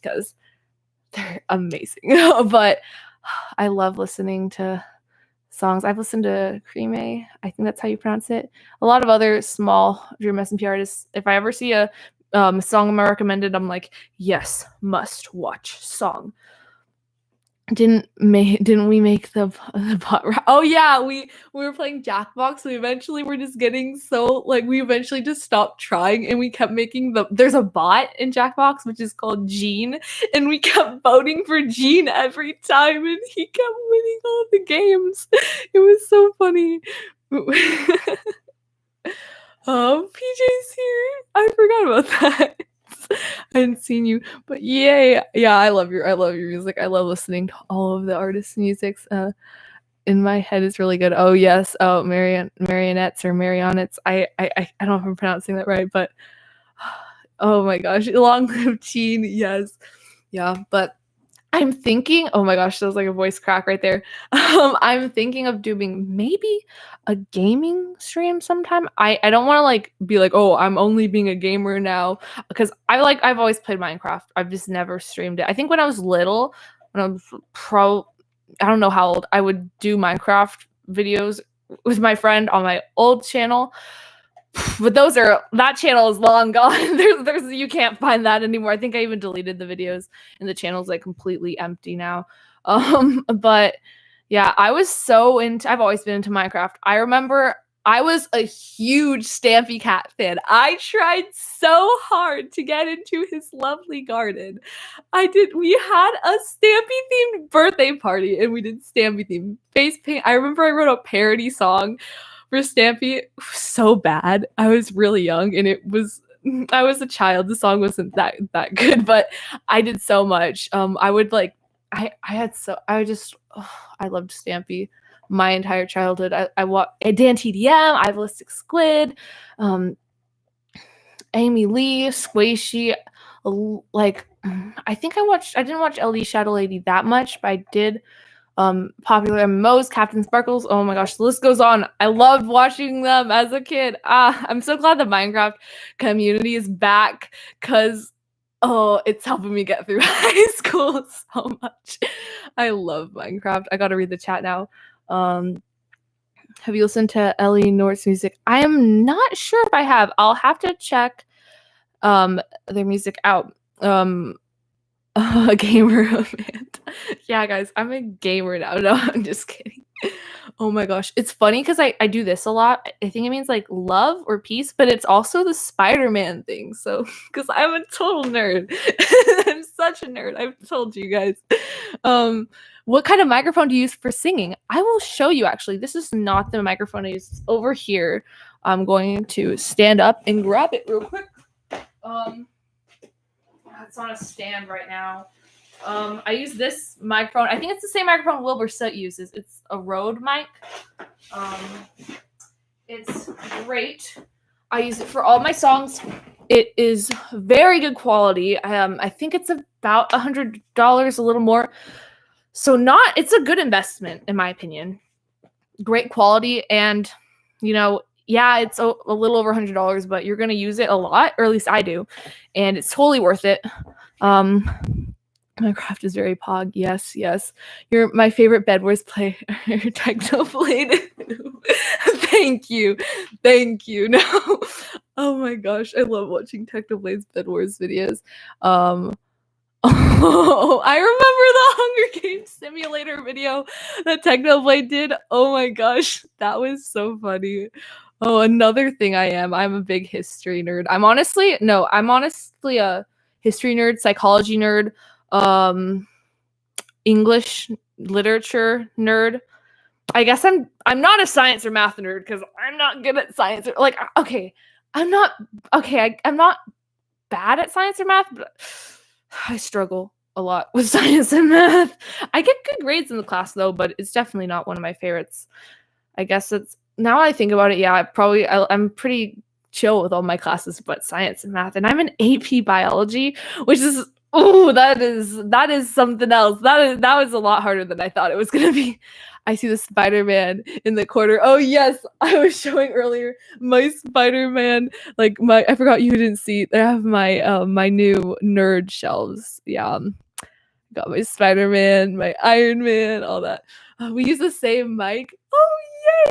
because they're amazing. But I love listening to songs. I've listened to Creamy. I think that's how you pronounce it. A lot of other small Dream SMP artists. If I ever see a song I'm recommended, I'm like, yes, must watch song. Didn't we make the bot? Oh yeah, we were playing Jackbox. We eventually were just getting so we eventually just stopped trying and we kept making there's a bot in Jackbox which is called Gene, and we kept voting for Gene every time and he kept winning all the games. It was so funny. Oh, PJ's here. I forgot about that. I hadn't seen you, but yay! Yeah, I love your music. I love listening to all of the artists' musics. In my head, it's really good. Oh yes, marionettes or marionettes. I don't know if I'm pronouncing that right, but oh my gosh, long live Gene. Yes, yeah, but I'm thinking, oh my gosh, that was like a voice crack right there. I'm thinking of doing maybe a gaming stream sometime. I don't want to be like, oh, I'm only being a gamer now, because I've always played Minecraft. I've just never streamed it. I think when I was little, when I was I don't know how old, I would do Minecraft videos with my friend on my old channel. But that channel is long gone. There's you can't find that anymore. I think I even deleted the videos and the channel's completely empty now. But yeah, I've always been into Minecraft. I remember I was a huge Stampy Cat fan. I tried so hard to get into his lovely garden. We had a Stampy themed birthday party and we did Stampy themed face paint. I remember I wrote a parody song for Stampy. So bad. I was really young and I was a child. The song wasn't that good, but I did so much. I loved Stampy my entire childhood. I watched Dan TDM, Ivolistic Squid, Amy Lee, Squishy. I didn't watch LD Shadow Lady that much, but I did popular MMOs, Captain Sparkles. Oh my gosh, the list goes on. I loved watching them as a kid. I'm so glad the Minecraft community is back because it's helping me get through high school so much. I love Minecraft. I gotta read the chat now. Have you listened to Ellie North's music? I am not sure if I have. I'll have to check their music out. A gamer man. Yeah, guys, I'm a gamer now. No, I'm just kidding. Oh my gosh. It's funny because I do this a lot. I think it means love or peace, but it's also the Spider-Man thing. So, because I'm a total nerd. I'm such a nerd. I've told you guys. What kind of microphone do you use for singing? I will show you actually. This is not the microphone I use. It's over here. I'm going to stand up and grab it real quick. It's on a stand right now. I use this microphone. I think it's the same microphone Wilbur Soot uses. It's a Rode mic. It's great. I use it for all my songs. It is very good quality. I think it's about $100, a little more. So it's a good investment in my opinion. Great quality, and yeah, it's a little over $100, but you're going to use it a lot, or at least I do, and it's totally worth it. Minecraft is very pog. Yes, yes. You're my favorite Bed Wars player, Technoblade. Thank you. Thank you. No. Oh my gosh. I love watching Technoblade's Bed Wars videos. Oh, I remember the Hunger Games simulator video that Technoblade did. Oh my gosh. That was so funny. Oh, another thing I'm a big history nerd. I'm honestly a history nerd, psychology nerd, English literature nerd. I guess I'm not a science or math nerd because I'm not good at science. Like, okay, I'm not bad at science or math, but I struggle a lot with science and math. I get good grades in the class though, but it's definitely not one of my favorites. I guess it's now I think about it. Yeah, I'm pretty chill with all my classes, but science and math, and I'm an AP biology, which is that is something else. That was a lot harder than I thought it was gonna be. I see the Spider-Man in the corner. Oh yes, I was showing earlier my Spider-Man. Like I forgot you didn't see. I have my my new nerd shelves. Yeah, got my Spider-Man, my Iron Man, all that. We use the same mic. Oh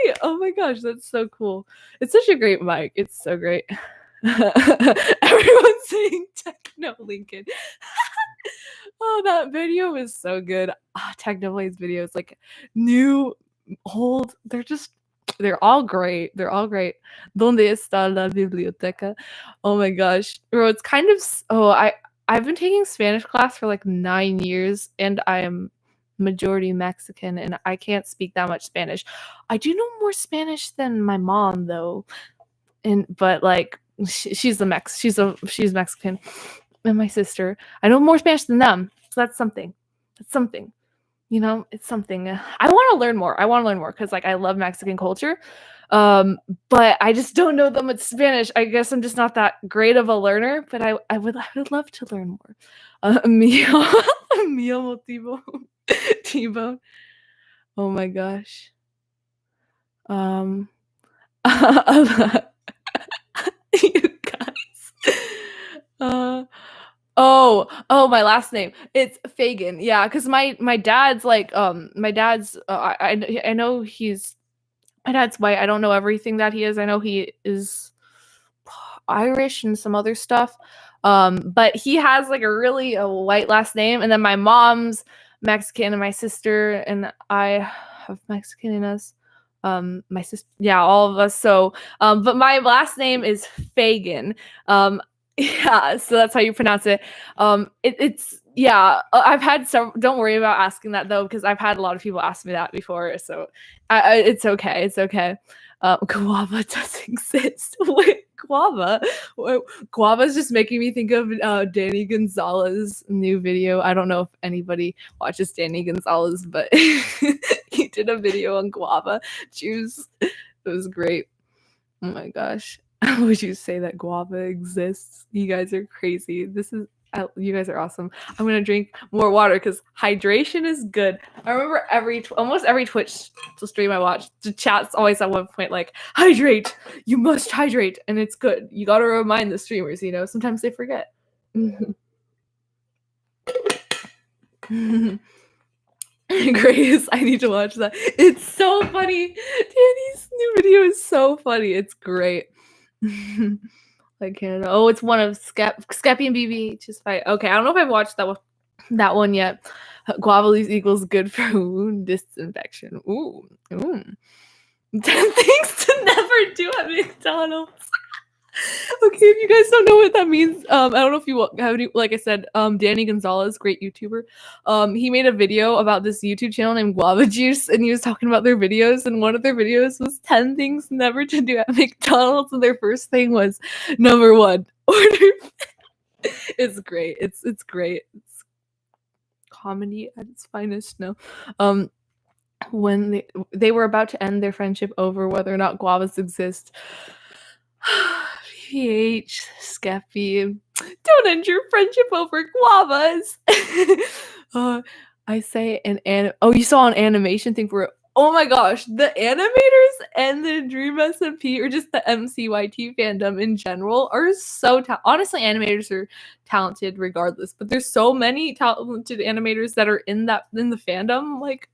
yay! Oh my gosh, that's so cool. It's such a great mic. It's so great. Everyone's saying Techno Lincoln. Oh, that video is so good. Technoblade's videos, like new, old, they're all great. They're all great. Donde está la biblioteca? Oh my gosh. Bro, it's kind of I've been taking Spanish class for like 9 years and I am majority Mexican and I can't speak that much Spanish. I do know more Spanish than my mom though. But like she's Mexican. And my sister. I know more Spanish than them. So that's something. That's something. You know, it's something. I want to learn more. Cuz like I love Mexican culture. But I just don't know that much Spanish. I guess I'm just not that great of a learner, but I would love to learn more. Mio motivo. T-bone. Oh my gosh. You guys. Oh, my last name. It's Fagin. Yeah, because my dad's like my dad's I know my dad's white. I don't know everything that he is. I know he is Irish and some other stuff. But he has like a white last name, and then my mom's Mexican, and my sister and I have Mexican in us. My sister, yeah, all of us. So, but my last name is Fagin. Yeah, so that's how you pronounce it. It's yeah. I've had some. Don't worry about asking that though, because I've had a lot of people ask me that before. So, it's okay. It's okay. Guava does exist. Wait, guava? Guava's just making me think of Danny Gonzalez's new video. I don't know if anybody watches Danny Gonzalez, but he did a video on guava juice. It was great. Oh my gosh. Would you say that guava exists? You guys are crazy. You guys are awesome. I'm gonna drink more water because hydration is good. I remember almost every Twitch stream I watch, the chat's always at one point like, hydrate, you must hydrate, and it's good. You gotta remind the streamers, sometimes they forget. Grace, I need to watch that. It's so funny. Danny's new video is so funny. It's great. I can't know. Oh, it's one of Skeppy and BBH's fight. Okay, I don't know if I've watched that one yet. Guava leaves equals good for wound disinfection. Ooh. 10 things to never do at McDonald's. Okay, if you guys don't know what that means, I don't know if you have any, like I said, Danny Gonzalez, great YouTuber. He made a video about this YouTube channel named Guava Juice, and he was talking about their videos, and one of their videos was 10 things never to do at McDonald's, and their first thing was, number 1, order. It's great. It's great. It's comedy at its finest. No. When they were about to end their friendship over whether or not guavas exist. PH, Skeppy, don't end your friendship over guavas. I say oh, you saw an animation thing for Oh my gosh, the animators and the Dream SMP, or just the MCYT fandom in general, are so honestly, animators are talented regardless, but there's so many talented animators that are in the fandom. Like,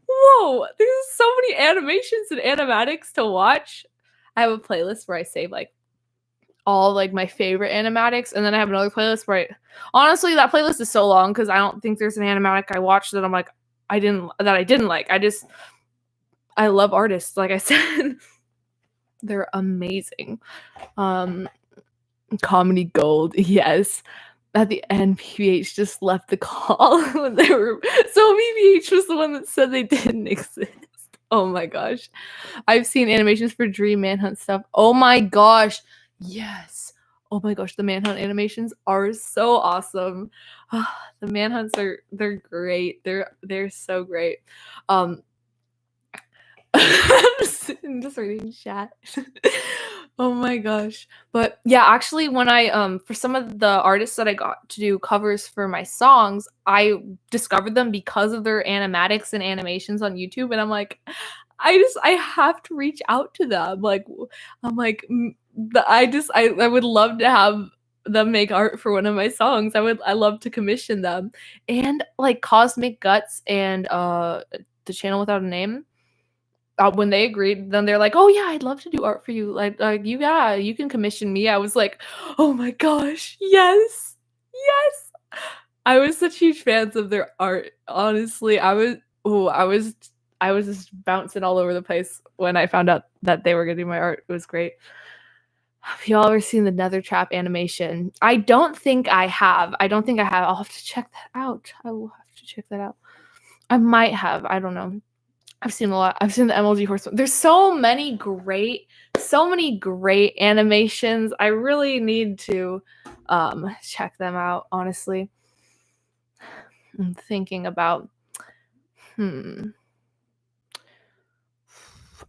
whoa, there's so many animations and animatics to watch. I have a playlist where I save like all like my favorite animatics, and then I have another playlist where honestly, that playlist is so long because I don't think there's an animatic I watched that I'm like I didn't like. I love artists, like I said. They're amazing. Comedy gold, yes. At the end, PBH just left the call when they were so PBH was the one that said they didn't exist. Oh my gosh. I've seen animations for Dream Manhunt stuff. Oh my gosh. Yes. Oh my gosh, the Manhunt animations are so awesome. The Manhunts they're great. They're so great. I'm just reading chat. Oh my gosh. But yeah, actually when I for some of the artists that I got to do covers for my songs, I discovered them because of their animatics and animations on YouTube, and I'm like I have to reach out to them. Like I'm like I would love to have them make art for one of my songs. I love to commission them. And like Cosmic Guts and the Channel Without a Name, when they agreed, then they're like, "Oh yeah, I'd love to do art for you. Like you can commission me." I was like, "Oh my gosh, yes, yes!" I was such huge fans of their art. Honestly, I was just bouncing all over the place when I found out that they were gonna do my art. It was great. Have y'all ever seen the Nether Trap animation? I don't think I have. I'll have to check that out. I will have to check that out. I might have. I don't know. I've seen a lot. I've seen the MLG horse. There's so many great animations. I really need to check them out, honestly. I'm thinking about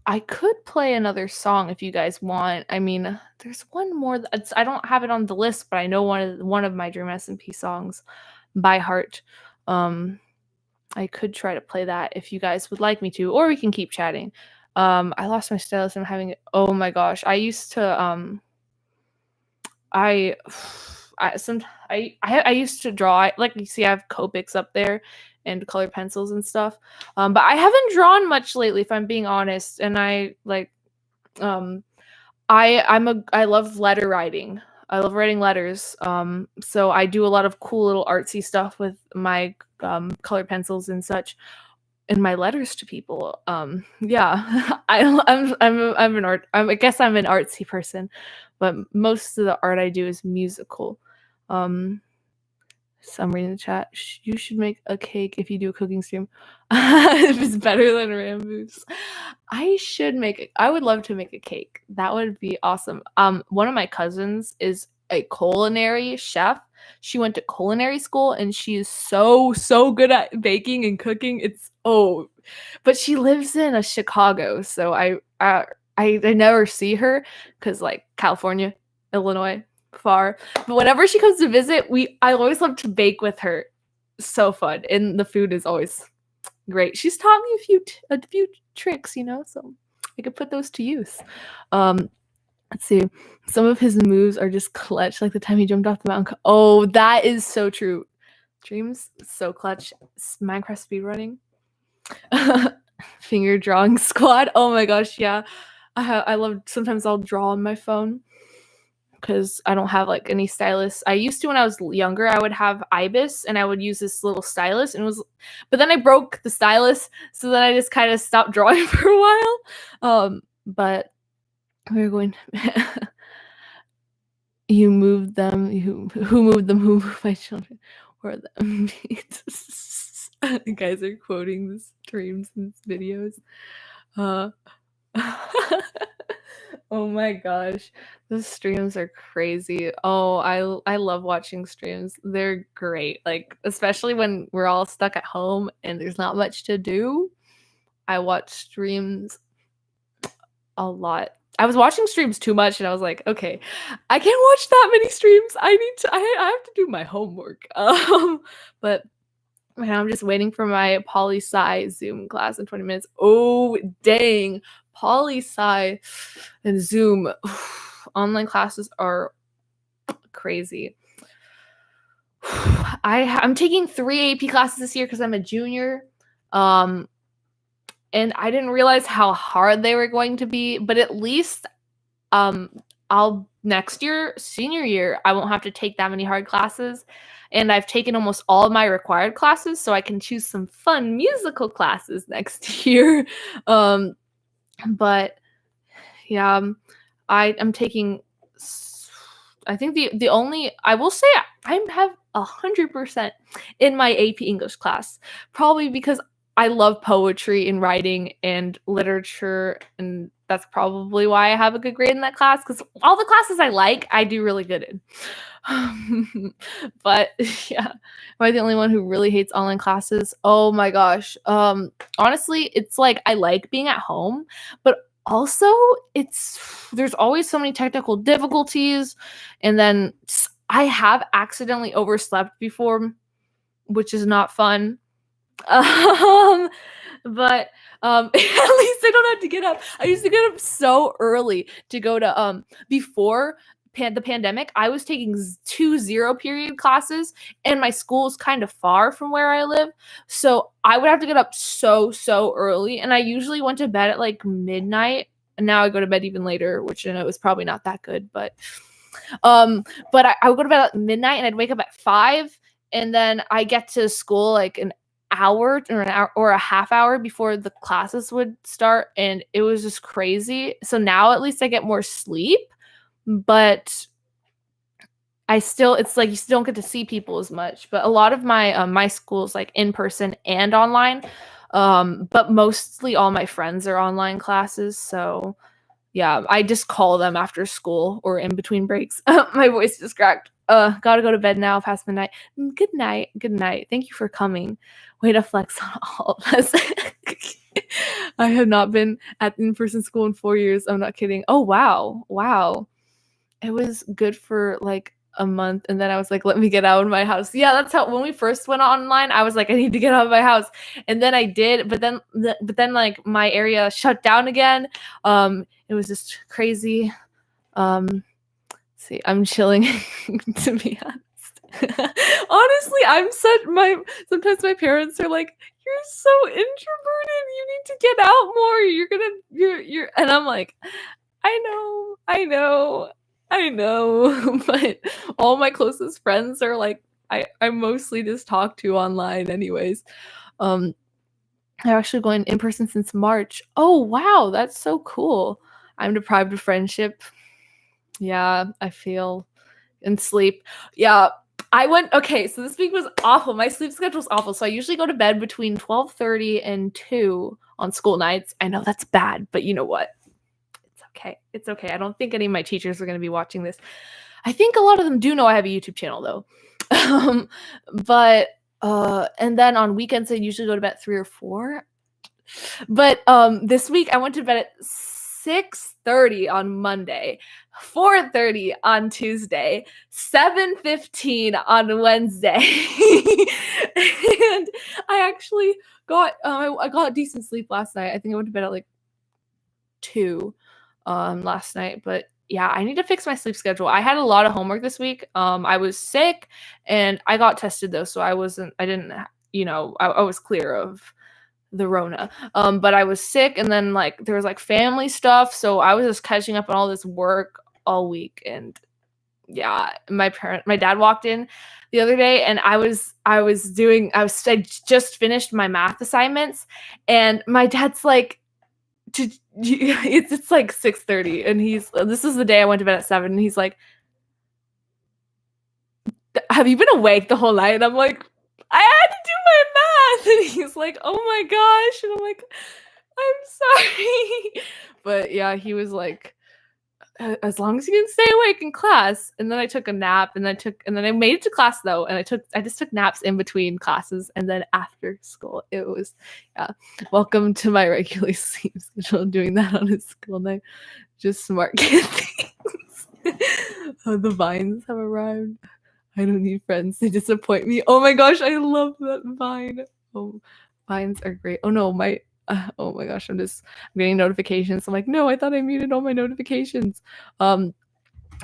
I could play another song if you guys want. I mean, there's one more I don't have it on the list, but I know one of my Dream SMP songs by heart. I could try to play that if you guys would like me to, or we can keep chatting. I lost my stylus. I'm having it. Oh my gosh. I used to I used to draw. Like you see, I have Copics up there and colored pencils and stuff. But I haven't drawn much lately, if I'm being honest. And I like I love letter writing. I love writing letters. So I do a lot of cool little artsy stuff with my colored pencils and such, and my letters to people. Yeah, I guess I'm an artsy person, but most of the art I do is musical. So I'm reading the chat. You should make a cake if you do a cooking stream. If it's better than Ramboos. I would love to make a cake. That would be awesome. One of my cousins is a culinary chef. She went to culinary school and she is so good at baking and cooking. But she lives in Chicago, so I never see her because like California, Illinois, far. But whenever she comes to visit, I always love to bake with her. So fun, and the food is always great. She's taught me a few tricks, so I could put those to use. Let's see. Some of his moves are just clutch, like the time he jumped off the mountain. Oh, that is so true. Dreams so clutch. Minecraft speedrunning. Finger drawing squad. Oh my gosh, yeah. I love. Sometimes I'll draw on my phone because I don't have like any stylus. I used to when I was younger. I would have Ibis and I would use this little stylus, but then I broke the stylus, so then I just kind of stopped drawing for a while. But we're going. You moved them. Who moved them? Who moved my children? Or them? You guys are quoting the streams and videos. Oh my gosh, the streams are crazy. Oh, I love watching streams. They're great. Like especially when we're all stuck at home and there's not much to do. I watch streams a lot. I was watching streams too much and I was like, okay, I can't watch that many streams. I have to do my homework. But And I'm just waiting for my poli-sci Zoom class in 20 minutes. Oh, dang. Poli-sci and Zoom. Online classes are crazy. I'm taking 3 AP classes this year because I'm a junior. And I didn't realize how hard they were going to be, but at least I'll next year, senior year, I won't have to take that many hard classes. And I've taken almost all of my required classes, so I can choose some fun musical classes next year. But yeah, I'm taking. I think the only I will say I have 100% in my AP English class, probably because I love poetry and writing and literature, and that's probably why I have a good grade in that class, because all the classes I like, I do really good in. But yeah, am I the only one who really hates online classes? Oh my gosh. Honestly, it's like I like being at home, but also there's always so many technical difficulties, and then I have accidentally overslept before, which is not fun. But at least I don't have to get up. I used to get up so early to go to before the pandemic. I was taking 2 0-period classes, and my school is kind of far from where I live, so I would have to get up so early, and I usually went to bed at like midnight. And now I go to bed even later, which I know is probably not that good, but I would go to bed at midnight and I'd wake up at 5, and then I get to school like an hour or a half hour before the classes would start, and it was just crazy. So now at least I get more sleep, but it's like you still don't get to see people as much. But a lot of my school's like in person and online, but mostly all my friends are online classes, so yeah, I just call them after school or in between breaks. My voice just cracked. Gotta go to bed now, past midnight. Good night. Good night. Thank you for coming. Way to flex on all of us. I have not been at in-person school in 4 years. I'm not kidding. Oh, wow. Wow. It was good for like a month, and then I was like, let me get out of my house. Yeah, that's how when we first went online, I was like, I need to get out of my house. And then I did, but then like my area shut down again. It was just crazy. See, I'm chilling to be honest. Honestly, sometimes my parents are like, you're so introverted, you need to get out more. You're and I'm like, I know. But all my closest friends are like I mostly just talk to online anyways. I'm actually going in person since March. Oh wow, that's so cool. I'm deprived of friendship. Yeah, I feel and sleep. Yeah. Okay, so this week was awful. My sleep schedule was awful. So I usually go to bed between 12:30 and 2 on school nights. I know that's bad, but you know what? It's okay. I don't think any of my teachers are going to be watching this. I think a lot of them do know I have a YouTube channel though. But and then on weekends I usually go to bed at 3 or 4. But this week I went to bed at 6:30 on Monday, 4:30 on Tuesday, 7:15 on Wednesday. And I actually got I got decent sleep last night. I think I went to bed at like 2 last night, but yeah, I need to fix my sleep schedule. I had a lot of homework this week. I was sick and I got tested though, so I didn't, I was clear of the Rona. But I was sick, and then like there was like family stuff, so I was just catching up on all this work all week. And yeah, my dad walked in the other day, and I just finished my math assignments, and my dad's like, it's like 6:30, and this is the day I went to bed at 7, and he's like, have you been awake the whole night? And I'm like, I had to do my math. And he's like, oh my gosh. And I'm like, I'm sorry. But yeah, he was like, as long as you can stay awake in class. And then I took a nap, and then I made it to class though, and I just took naps in between classes, and then after school it was, yeah, welcome to my regular sleep schedule, doing that on a school night. Just smart kid things. Oh, the vines have arrived. I don't need friends. They disappoint me. Oh my gosh, I love that vine. Oh, vines are great. Oh no, oh my gosh, I'm getting notifications. I'm like, no, I thought I muted all my notifications. I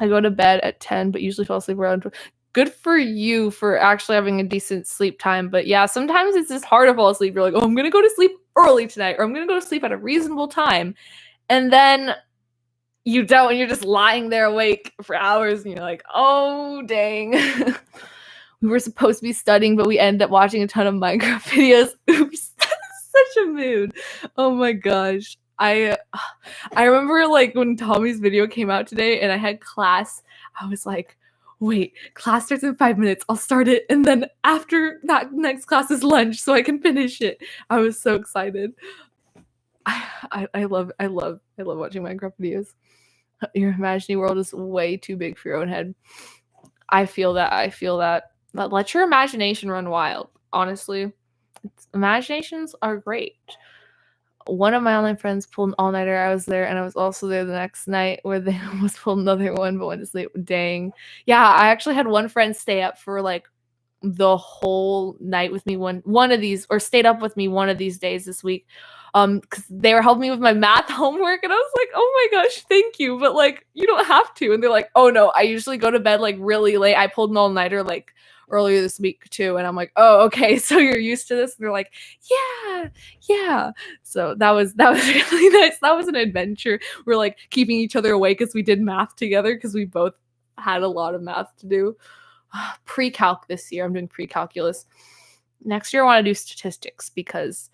go to bed at 10, but usually fall asleep around 12. Good for you for actually having a decent sleep time. But yeah, sometimes it's just hard to fall asleep. You're like, oh, I'm going to go to sleep early tonight, or I'm going to go to sleep at a reasonable time. And then you don't, and you're just lying there awake for hours, and you're like, oh, dang. We were supposed to be studying, but we ended up watching a ton of Minecraft videos. Oops. Such a mood. Oh my gosh. I remember like when Tommy's video came out today and I had class, I was like, wait, class starts in 5 minutes. I'll start it. And then after that next class is lunch so I can finish it. I was so excited. I love watching Minecraft videos. Your imagining world is way too big for your own head. I feel that. Let your imagination run wild, honestly. Imaginations are great. One of my online friends pulled an all-nighter. I was there, and I was also there the next night where they almost pulled another one, but went to sleep. Dang. Yeah, I actually had one friend stay up for like the whole night with me one of these, or stayed up with me one of these days this week. Because they were helping me with my math homework, and I was like, oh my gosh, thank you, but like you don't have to. And they're like, oh no, I usually go to bed like really late. I pulled an all-nighter like earlier this week too, and I'm like, oh okay, so you're used to this. And they're like, yeah. So that was really nice. That was an adventure. We're like keeping each other awake as we did math together because we both had a lot of math to do. Pre-calc this year. I'm doing pre-calculus. Next year I want to do statistics because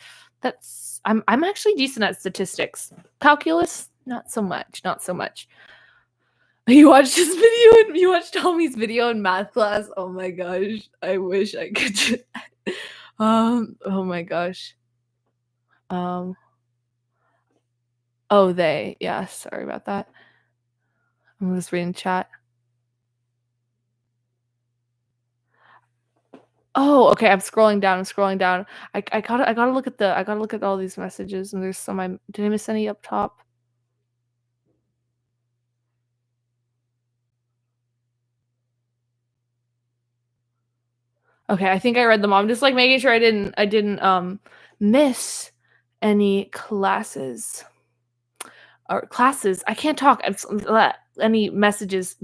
I'm actually decent at statistics. Calculus, not so much. You watched this video and you watched Tommy's video in math class. Oh my gosh. I wish I could do that. Oh my gosh. Oh, yeah, sorry about that. I'm just reading chat. Oh, okay. I'm scrolling down. I gotta look at all these messages, and there's some. Did I miss any up top? Okay, I think I read them all. I'm just like making sure I didn't miss any classes or classes. I can't talk. Any messages.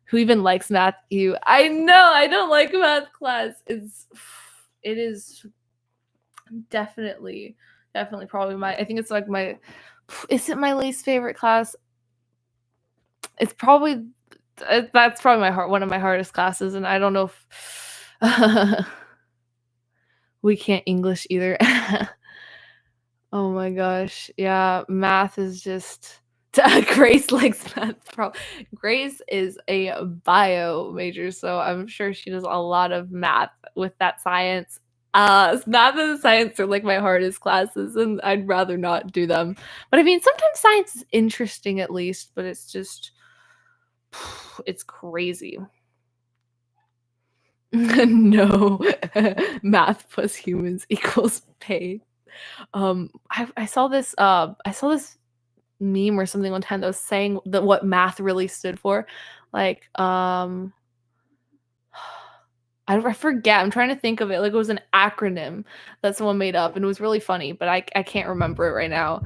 Who even likes math? You. I know. I don't like math class. It is definitely probably I think it's like is it my least favorite class? It's probably that's probably one of my hardest classes, and I don't know if we can't English either. Oh my gosh. Yeah, math is just Grace likes math. Grace is a bio major, so I'm sure she does a lot of math with that science. Math and science are like my hardest classes, and I'd rather not do them. But I mean, sometimes science is interesting at least, but it's just it's crazy. No, math plus humans equals pain. I saw this meme or something one time that was saying that what math really stood for. Like, I forget. I'm trying to think of it. Like it was an acronym that someone made up, and it was really funny, but I can't remember it right now.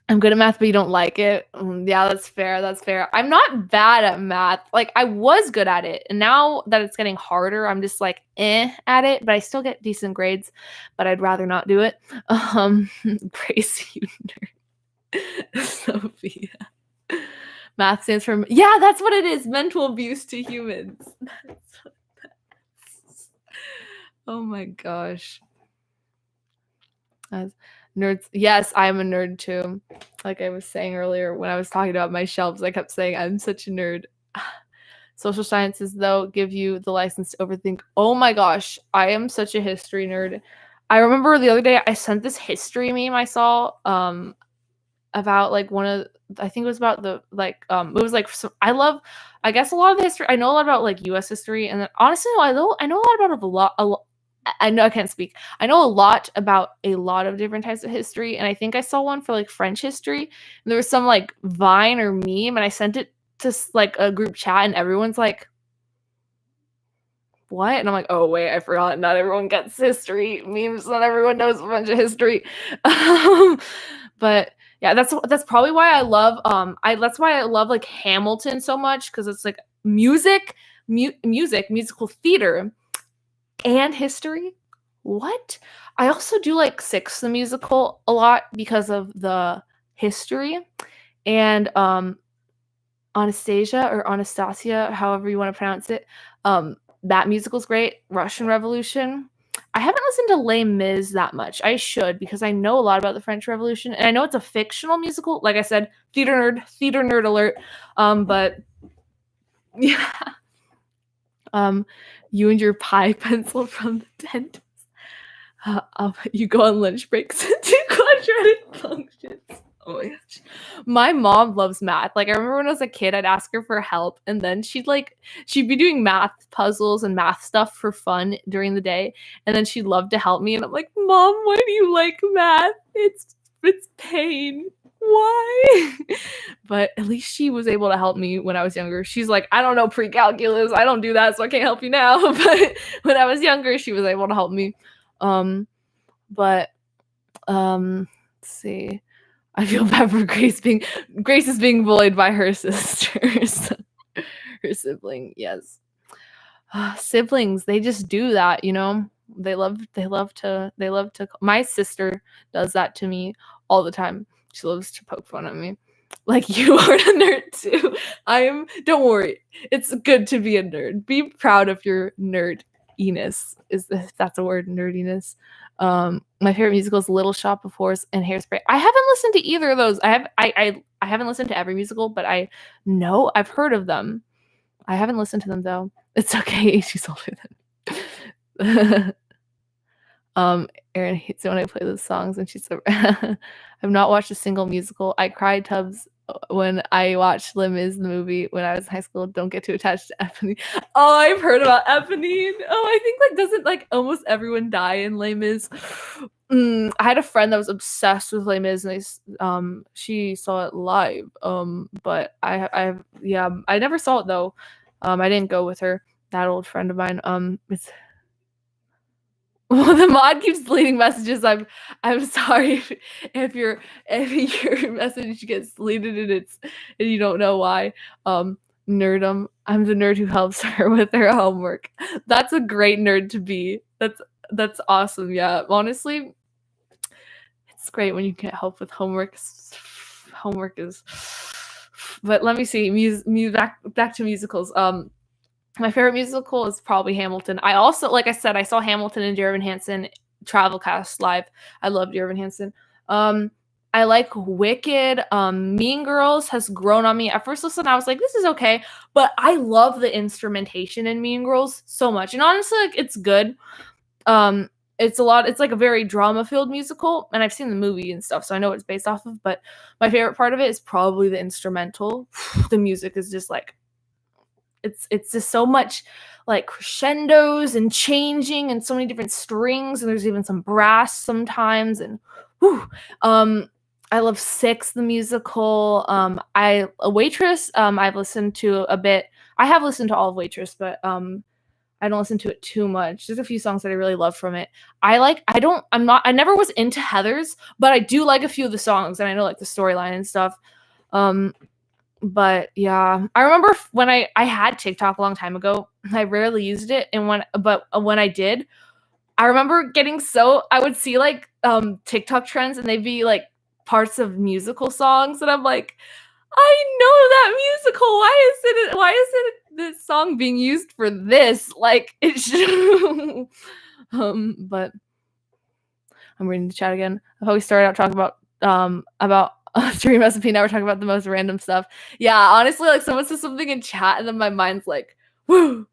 I'm good at math, but you don't like it. Yeah, that's fair. I'm not bad at math. Like I was good at it, and now that it's getting harder, I'm just like at it. But I still get decent grades. But I'd rather not do it. Praise you, nerd. Sophia. Math stands for that's what it is. Mental abuse to humans. Oh my gosh. As nerds, yes, I'm a nerd too. Like I was saying earlier when I was talking about my shelves, I kept saying I'm such a nerd. Social sciences, though, give you the license to overthink. Oh my gosh, I am such a history nerd. I remember the other day I sent this history meme I saw about like I think it was about the it was like I guess a lot of the history. I know a lot about like US history, and then honestly I know a lot about I know I can't speak. I know a lot about a lot of different types of history, and I think I saw one for like French history. And there was some like Vine or meme, and I sent it just like a group chat and everyone's like, what? And I'm like, oh wait, I forgot. Not everyone gets history memes. Not everyone knows a bunch of history. But yeah, that's probably why I love that's why I love like Hamilton so much, because it's like musical theater and history. What? I also do like Six the musical a lot because of the history, and Anastasia, however you want to pronounce it. That musical's great. Russian Revolution. I haven't listened to Les Mis that much. I should, because I know a lot about the French Revolution, and I know it's a fictional musical. Like I said, theater nerd alert. But yeah. You and your pie pencil from the dentist. You go on lunch breaks and do quadratic functions. Oh my gosh. My mom loves math. Like, I remember when I was a kid, I'd ask her for help, and then she'd be doing math puzzles and math stuff for fun during the day, and then she'd love to help me, and I'm like, Mom, why do you like math? It's pain. Why? But at least she was able to help me when I was younger. She's like, I don't know pre-calculus. I don't do that, so I can't help you now. But when I was younger, she was able to help me. But let's see. I feel bad for Grace is being bullied by her sisters. Her sibling, yes. Siblings, they just do that, you know? They love to my sister does that to me all the time. She loves to poke fun at me. Like, you are a nerd too. Don't worry. It's good to be a nerd. Be proud of your nerdiness. If that's a word, nerdiness. My favorite musical is Little Shop of Horrors and Hairspray. I haven't listened to either of those. I haven't listened to every musical, but I know I've heard of them. I haven't listened to them though. It's okay. She's older than. Erin hates it when I play those songs, and she's so. I've not watched a single musical. I cried tubs when I watched Les Mis the movie when I was in high school. Don't get too attached to Eponine. Oh, I've heard about Eponine. Oh, I think doesn't almost everyone die in Les Mis? I had a friend that was obsessed with Les Mis, and she saw it live. But I never saw it though. I didn't go with her. That old friend of mine. Well, the mod keeps deleting messages. I'm sorry if your message gets deleted and you don't know why. Nerdum. I'm the nerd who helps her with her homework. That's a great nerd to be. That's awesome. Yeah, honestly, it's great when you get help with homework. Homework is. But let me see. Back to musicals. My favorite musical is probably Hamilton. I also, like I said, I saw Hamilton and Dear Evan Hansen Travelcast live. I love Dear Evan Hansen. I like Wicked. Mean Girls has grown on me. At first listen, I was like, this is okay. But I love the instrumentation in Mean Girls so much. And honestly, it's good. It's like a very drama-filled musical, and I've seen the movie and stuff, so I know what it's based off of. But my favorite part of it is probably the instrumental. The music is just it's just so much crescendos and changing and so many different strings, and there's even some brass sometimes, and I love Six the musical. A Waitress, I've listened to a bit. I have listened to all of Waitress, but I don't listen to it too much. There's a few songs that I really love from it. I never was into Heathers, but I do like a few of the songs, and I know the storyline and stuff. But yeah, I remember when I had TikTok a long time ago. I rarely used it, but when I did, I remember I would see TikTok trends, and they'd be parts of musical songs, and I'm like, I know that musical. Why is this song being used for this? It should. But I'm reading the chat again. I thought we started out talking about Dream Recipe. Now we're talking about the most random stuff. Yeah, honestly, someone says something in chat, and then my mind's like, woo,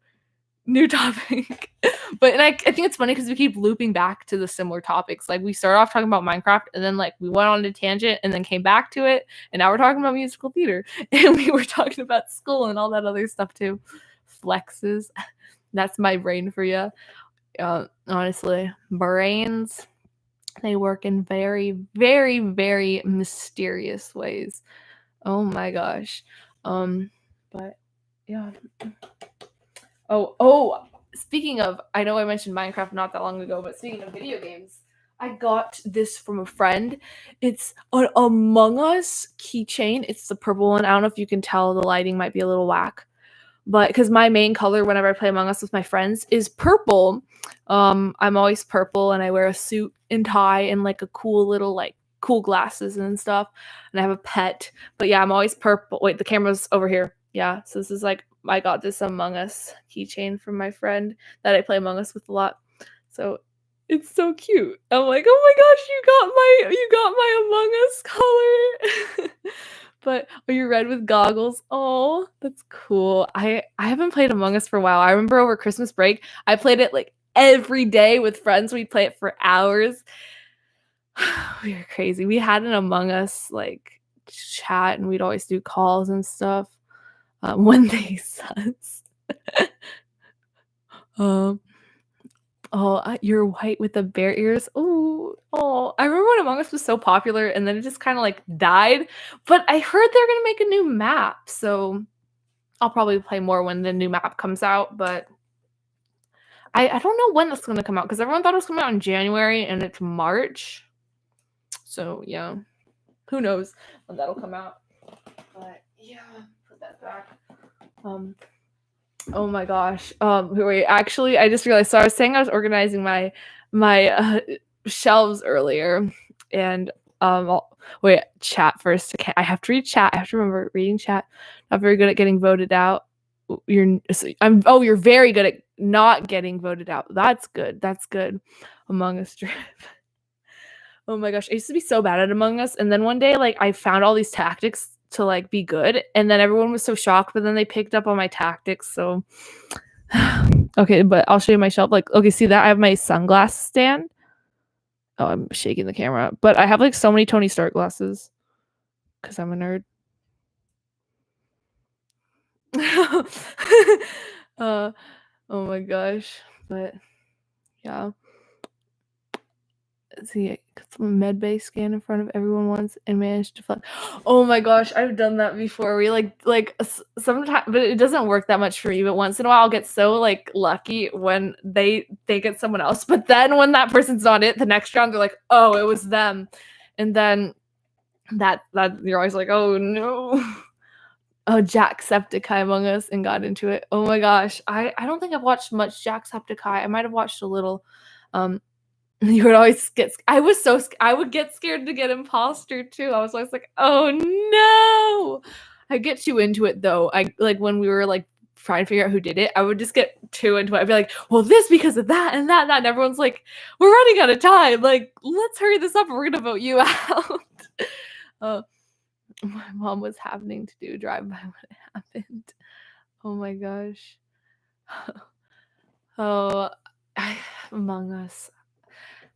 new topic. But I think it's funny because we keep looping back to the similar topics. We started off talking about Minecraft, and then we went on a tangent, and then came back to it, and now we're talking about musical theater, and we were talking about school and all that other stuff too. Flexes. That's my brain for you. Honestly, brains. They work in very, very, very mysterious ways. Oh my gosh. But yeah. Oh, speaking of, I know I mentioned Minecraft not that long ago, but speaking of video games, I got this from a friend. It's an Among Us keychain. It's the purple one. I don't know if you can tell, the lighting might be a little whack. But because my main color whenever I play Among Us with my friends is purple. I'm always purple and I wear a suit and tie and like a cool little like cool glasses and stuff. And I have a pet. But yeah, I'm always purple. Wait, the camera's over here. Yeah, so this is like I got this Among Us keychain from my friend that I play Among Us with a lot. So it's so cute. I'm like, oh my gosh, you got my Among Us color. But are you red with goggles? Oh, that's cool. I haven't played Among Us for a while. I remember over Christmas break, I played it like every day with friends. We'd play it for hours. We were crazy. We had an Among Us like chat, and we'd always do calls and stuff when they sus. um, you're white with the bear ears. Oh, I remember when Among Us was so popular, and then it just kind of like died. But I heard they're gonna make a new map, so I'll probably play more when the new map comes out. But I don't know when that's gonna come out because everyone thought it was coming out in January, and it's March. So yeah, who knows when that'll come out? But yeah, put that back. Oh my gosh. Wait, actually, I just realized. So I was saying I was organizing my shelves earlier, and wait, chat first. Okay, I have to read chat. I have to remember reading chat. Not very good at getting voted out. You're very good at not getting voted out. That's good. That's good. Among Us drip. Oh my gosh, I used to be so bad at Among Us, and then one day, like, I found all these tactics to like be good, and then everyone was so shocked, but then they picked up on my tactics. So, okay, but I'll show you my shelf. Like, okay, see that I have my sunglass stand. Oh, I'm shaking the camera, but I have like so many Tony Stark glasses because I'm a nerd. Oh my gosh, but yeah. See, I got some med bay scan in front of everyone once and managed to find. Oh my gosh, I've done that before. We like sometimes, but it doesn't work that much for me. But once in a while, I'll get so like lucky when they get someone else. But then when that person's not it, the next round they're like, oh, it was them, and then that you're always like, oh no. Oh, Jacksepticeye Among Us and got into it. Oh my gosh, I don't think I've watched much Jacksepticeye. I might have watched a little. You would always get. I would get scared to get imposter too. I was always like, oh no. I get too into it though. I like when we were like trying to figure out who did it. I would just get too into it. I'd be like, well, this because of that and that and that. And everyone's like, we're running out of time. Like, let's hurry this up. And we're gonna vote you out. My mom was happening to do drive by when it happened. Oh my gosh. Oh, Among Us.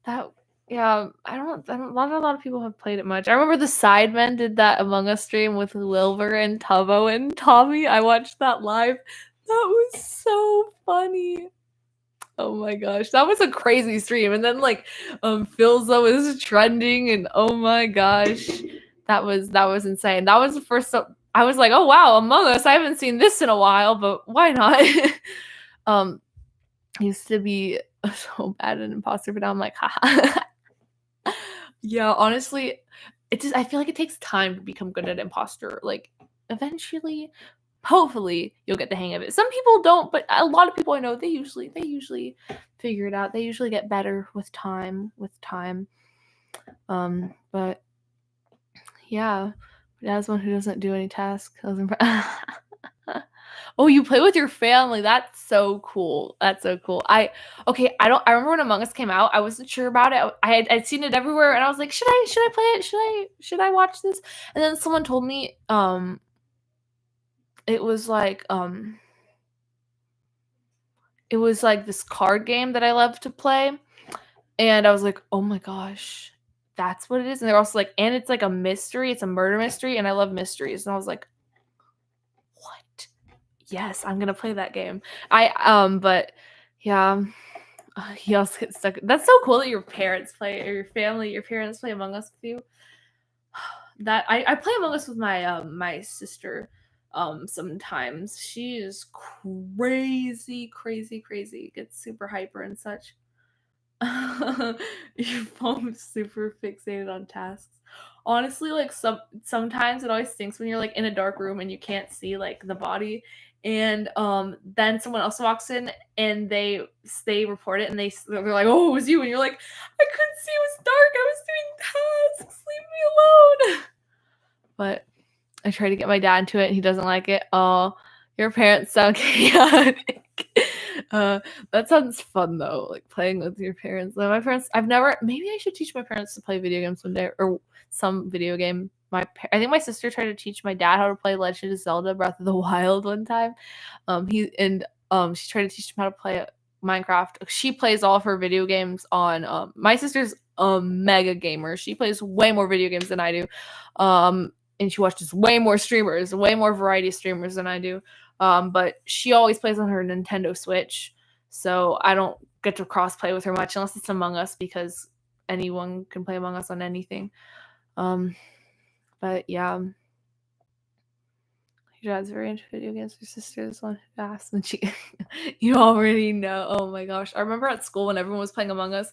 That yeah, not a lot of people have played it much. I remember the Sidemen did that Among Us stream with Wilbur and Tubbo and Tommy. I watched that live. That was so funny. Oh my gosh, that was a crazy stream. And then like Philza was trending and oh my gosh. That was insane. That was the first I was like, "Oh wow, Among Us. I haven't seen this in a while, but why not?" I used to be so bad at an imposter, but now I'm like, haha. Yeah, honestly, I feel like it takes time to become good at imposter. Like, eventually, hopefully, you'll get the hang of it. Some people don't, but a lot of people I know, they usually figure it out. They usually get better with time. But yeah, but as one who doesn't do any tasks, oh, you play with your family. That's so cool. That's so cool. I remember when Among Us came out, I wasn't sure about it. I'd seen it everywhere and I was like, should I play it? Should I watch this? And then someone told me it was like this card game that I love to play. And I was like, "Oh my gosh. That's what it is." And they're also like, and it's like a mystery. It's a murder mystery and I love mysteries. And I was like, "What? Yes, I'm gonna play that game." But yeah, he also gets stuck. That's so cool that your parents play or your parents play Among Us with you. That I play Among Us with my my sister. sometimes. She is crazy, crazy, crazy. Gets super hyper and such. Your phone's super fixated on tasks. Honestly, like sometimes it always stinks when you're like in a dark room and you can't see like the body, and then someone else walks in and they report it and they're like, oh, it was you, and you're like, I couldn't see, it was dark, I was doing tasks, leave me alone. But I try to get my dad into it and he doesn't like it. Oh, your parents sound chaotic. That sounds fun though, like playing with your parents. Like my parents, maybe I should teach my parents to play video games someday, or some video game. I think my sister tried to teach my dad how to play Legend of Zelda Breath of the Wild one time. She tried to teach him how to play Minecraft. She plays all of her video games on my sister's a mega gamer. She plays way more video games than I do. And she watches way more streamers, way more variety of streamers than I do. But she always plays on her Nintendo Switch, so I don't get to cross-play with her much unless it's Among Us, because anyone can play Among Us on anything. But yeah. Your dad's very into video games. Your sister is one who asked, and she, you already know. Oh my gosh. I remember at school when everyone was playing Among Us,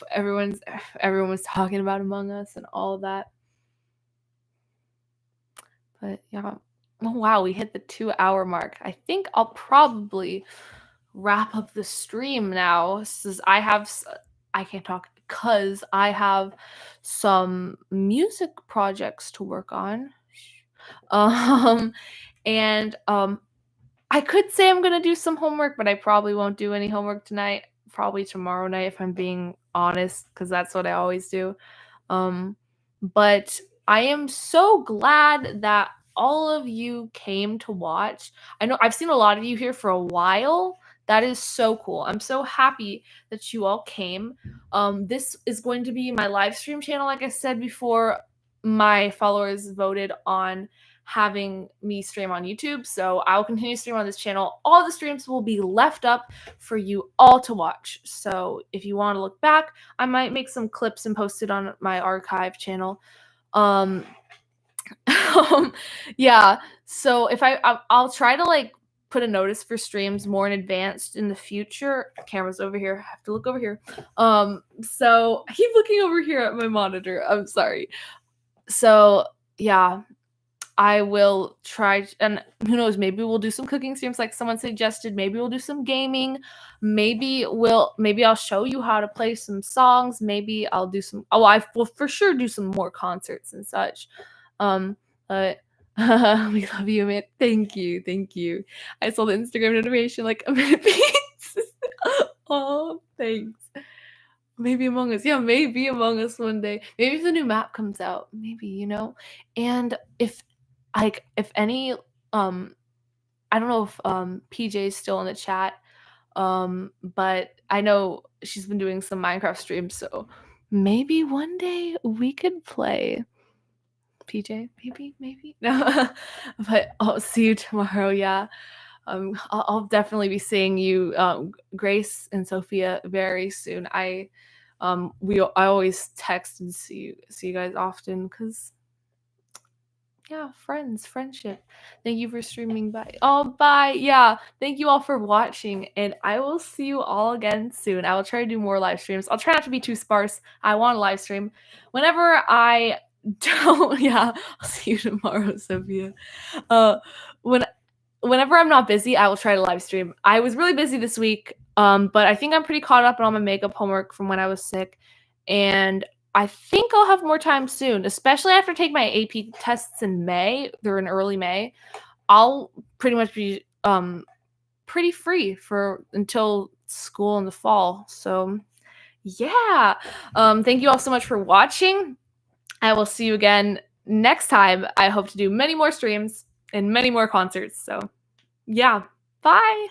everyone was talking about Among Us and all of that. But yeah. Oh wow, we hit the 2-hour mark. I think I'll probably wrap up the stream now, since I can't talk because I have some music projects to work on. And I could say I'm gonna do some homework, but I probably won't do any homework tonight. Probably tomorrow night, if I'm being honest, because that's what I always do. But I am so glad that all of you came to watch. I know I've seen a lot of you here for a while. That is so cool. I'm so happy that you all came. This is going to be my live stream channel. Like I said before, my followers voted on having me stream on YouTube, so I'll continue to stream on this channel. All the streams will be left up for you all to watch. So if you want to look back, I might make some clips and post it on my archive channel. Yeah, so if I'll try to like put a notice for streams more in advance in the future. Camera's over here. I have to look over here. So I keep looking over here at my monitor. I'm sorry. So yeah, I will try, and who knows, maybe we'll do some cooking streams like someone suggested. Maybe we'll do some gaming. Maybe I'll show you how to play some songs. Maybe I'll do some, I will for sure do some more concerts and such. But we love you, man. Thank you. Thank you. I saw the Instagram notification like a minute. Oh, thanks. Maybe Among Us. Yeah, maybe Among Us one day. Maybe if the new map comes out. Maybe, And if any I don't know if PJ is still in the chat. But I know she's been doing some Minecraft streams, so maybe one day we could play. PJ, maybe. No. But I'll see you tomorrow. Yeah. I'll definitely be seeing you, Grace and Sophia, very soon. I always text and see you guys often, because yeah, friendship. Thank you for streaming. Bye. Oh, bye. Yeah, thank you all for watching, and I will see you all again soon. I will try to do more live streams. I'll try not to be too sparse. I want to live stream whenever I don't. Yeah, I'll see you tomorrow, Sophia. Whenever I'm not busy, I will try to live stream. I was really busy this week, but I think I'm pretty caught up on all my makeup homework from when I was sick, and I think I'll have more time soon, especially after I take my AP tests in May. They're in early May. I'll pretty much be pretty free until school in the fall. So yeah. Thank you all so much for watching. I will see you again next time. I hope to do many more streams and many more concerts. So yeah. Bye.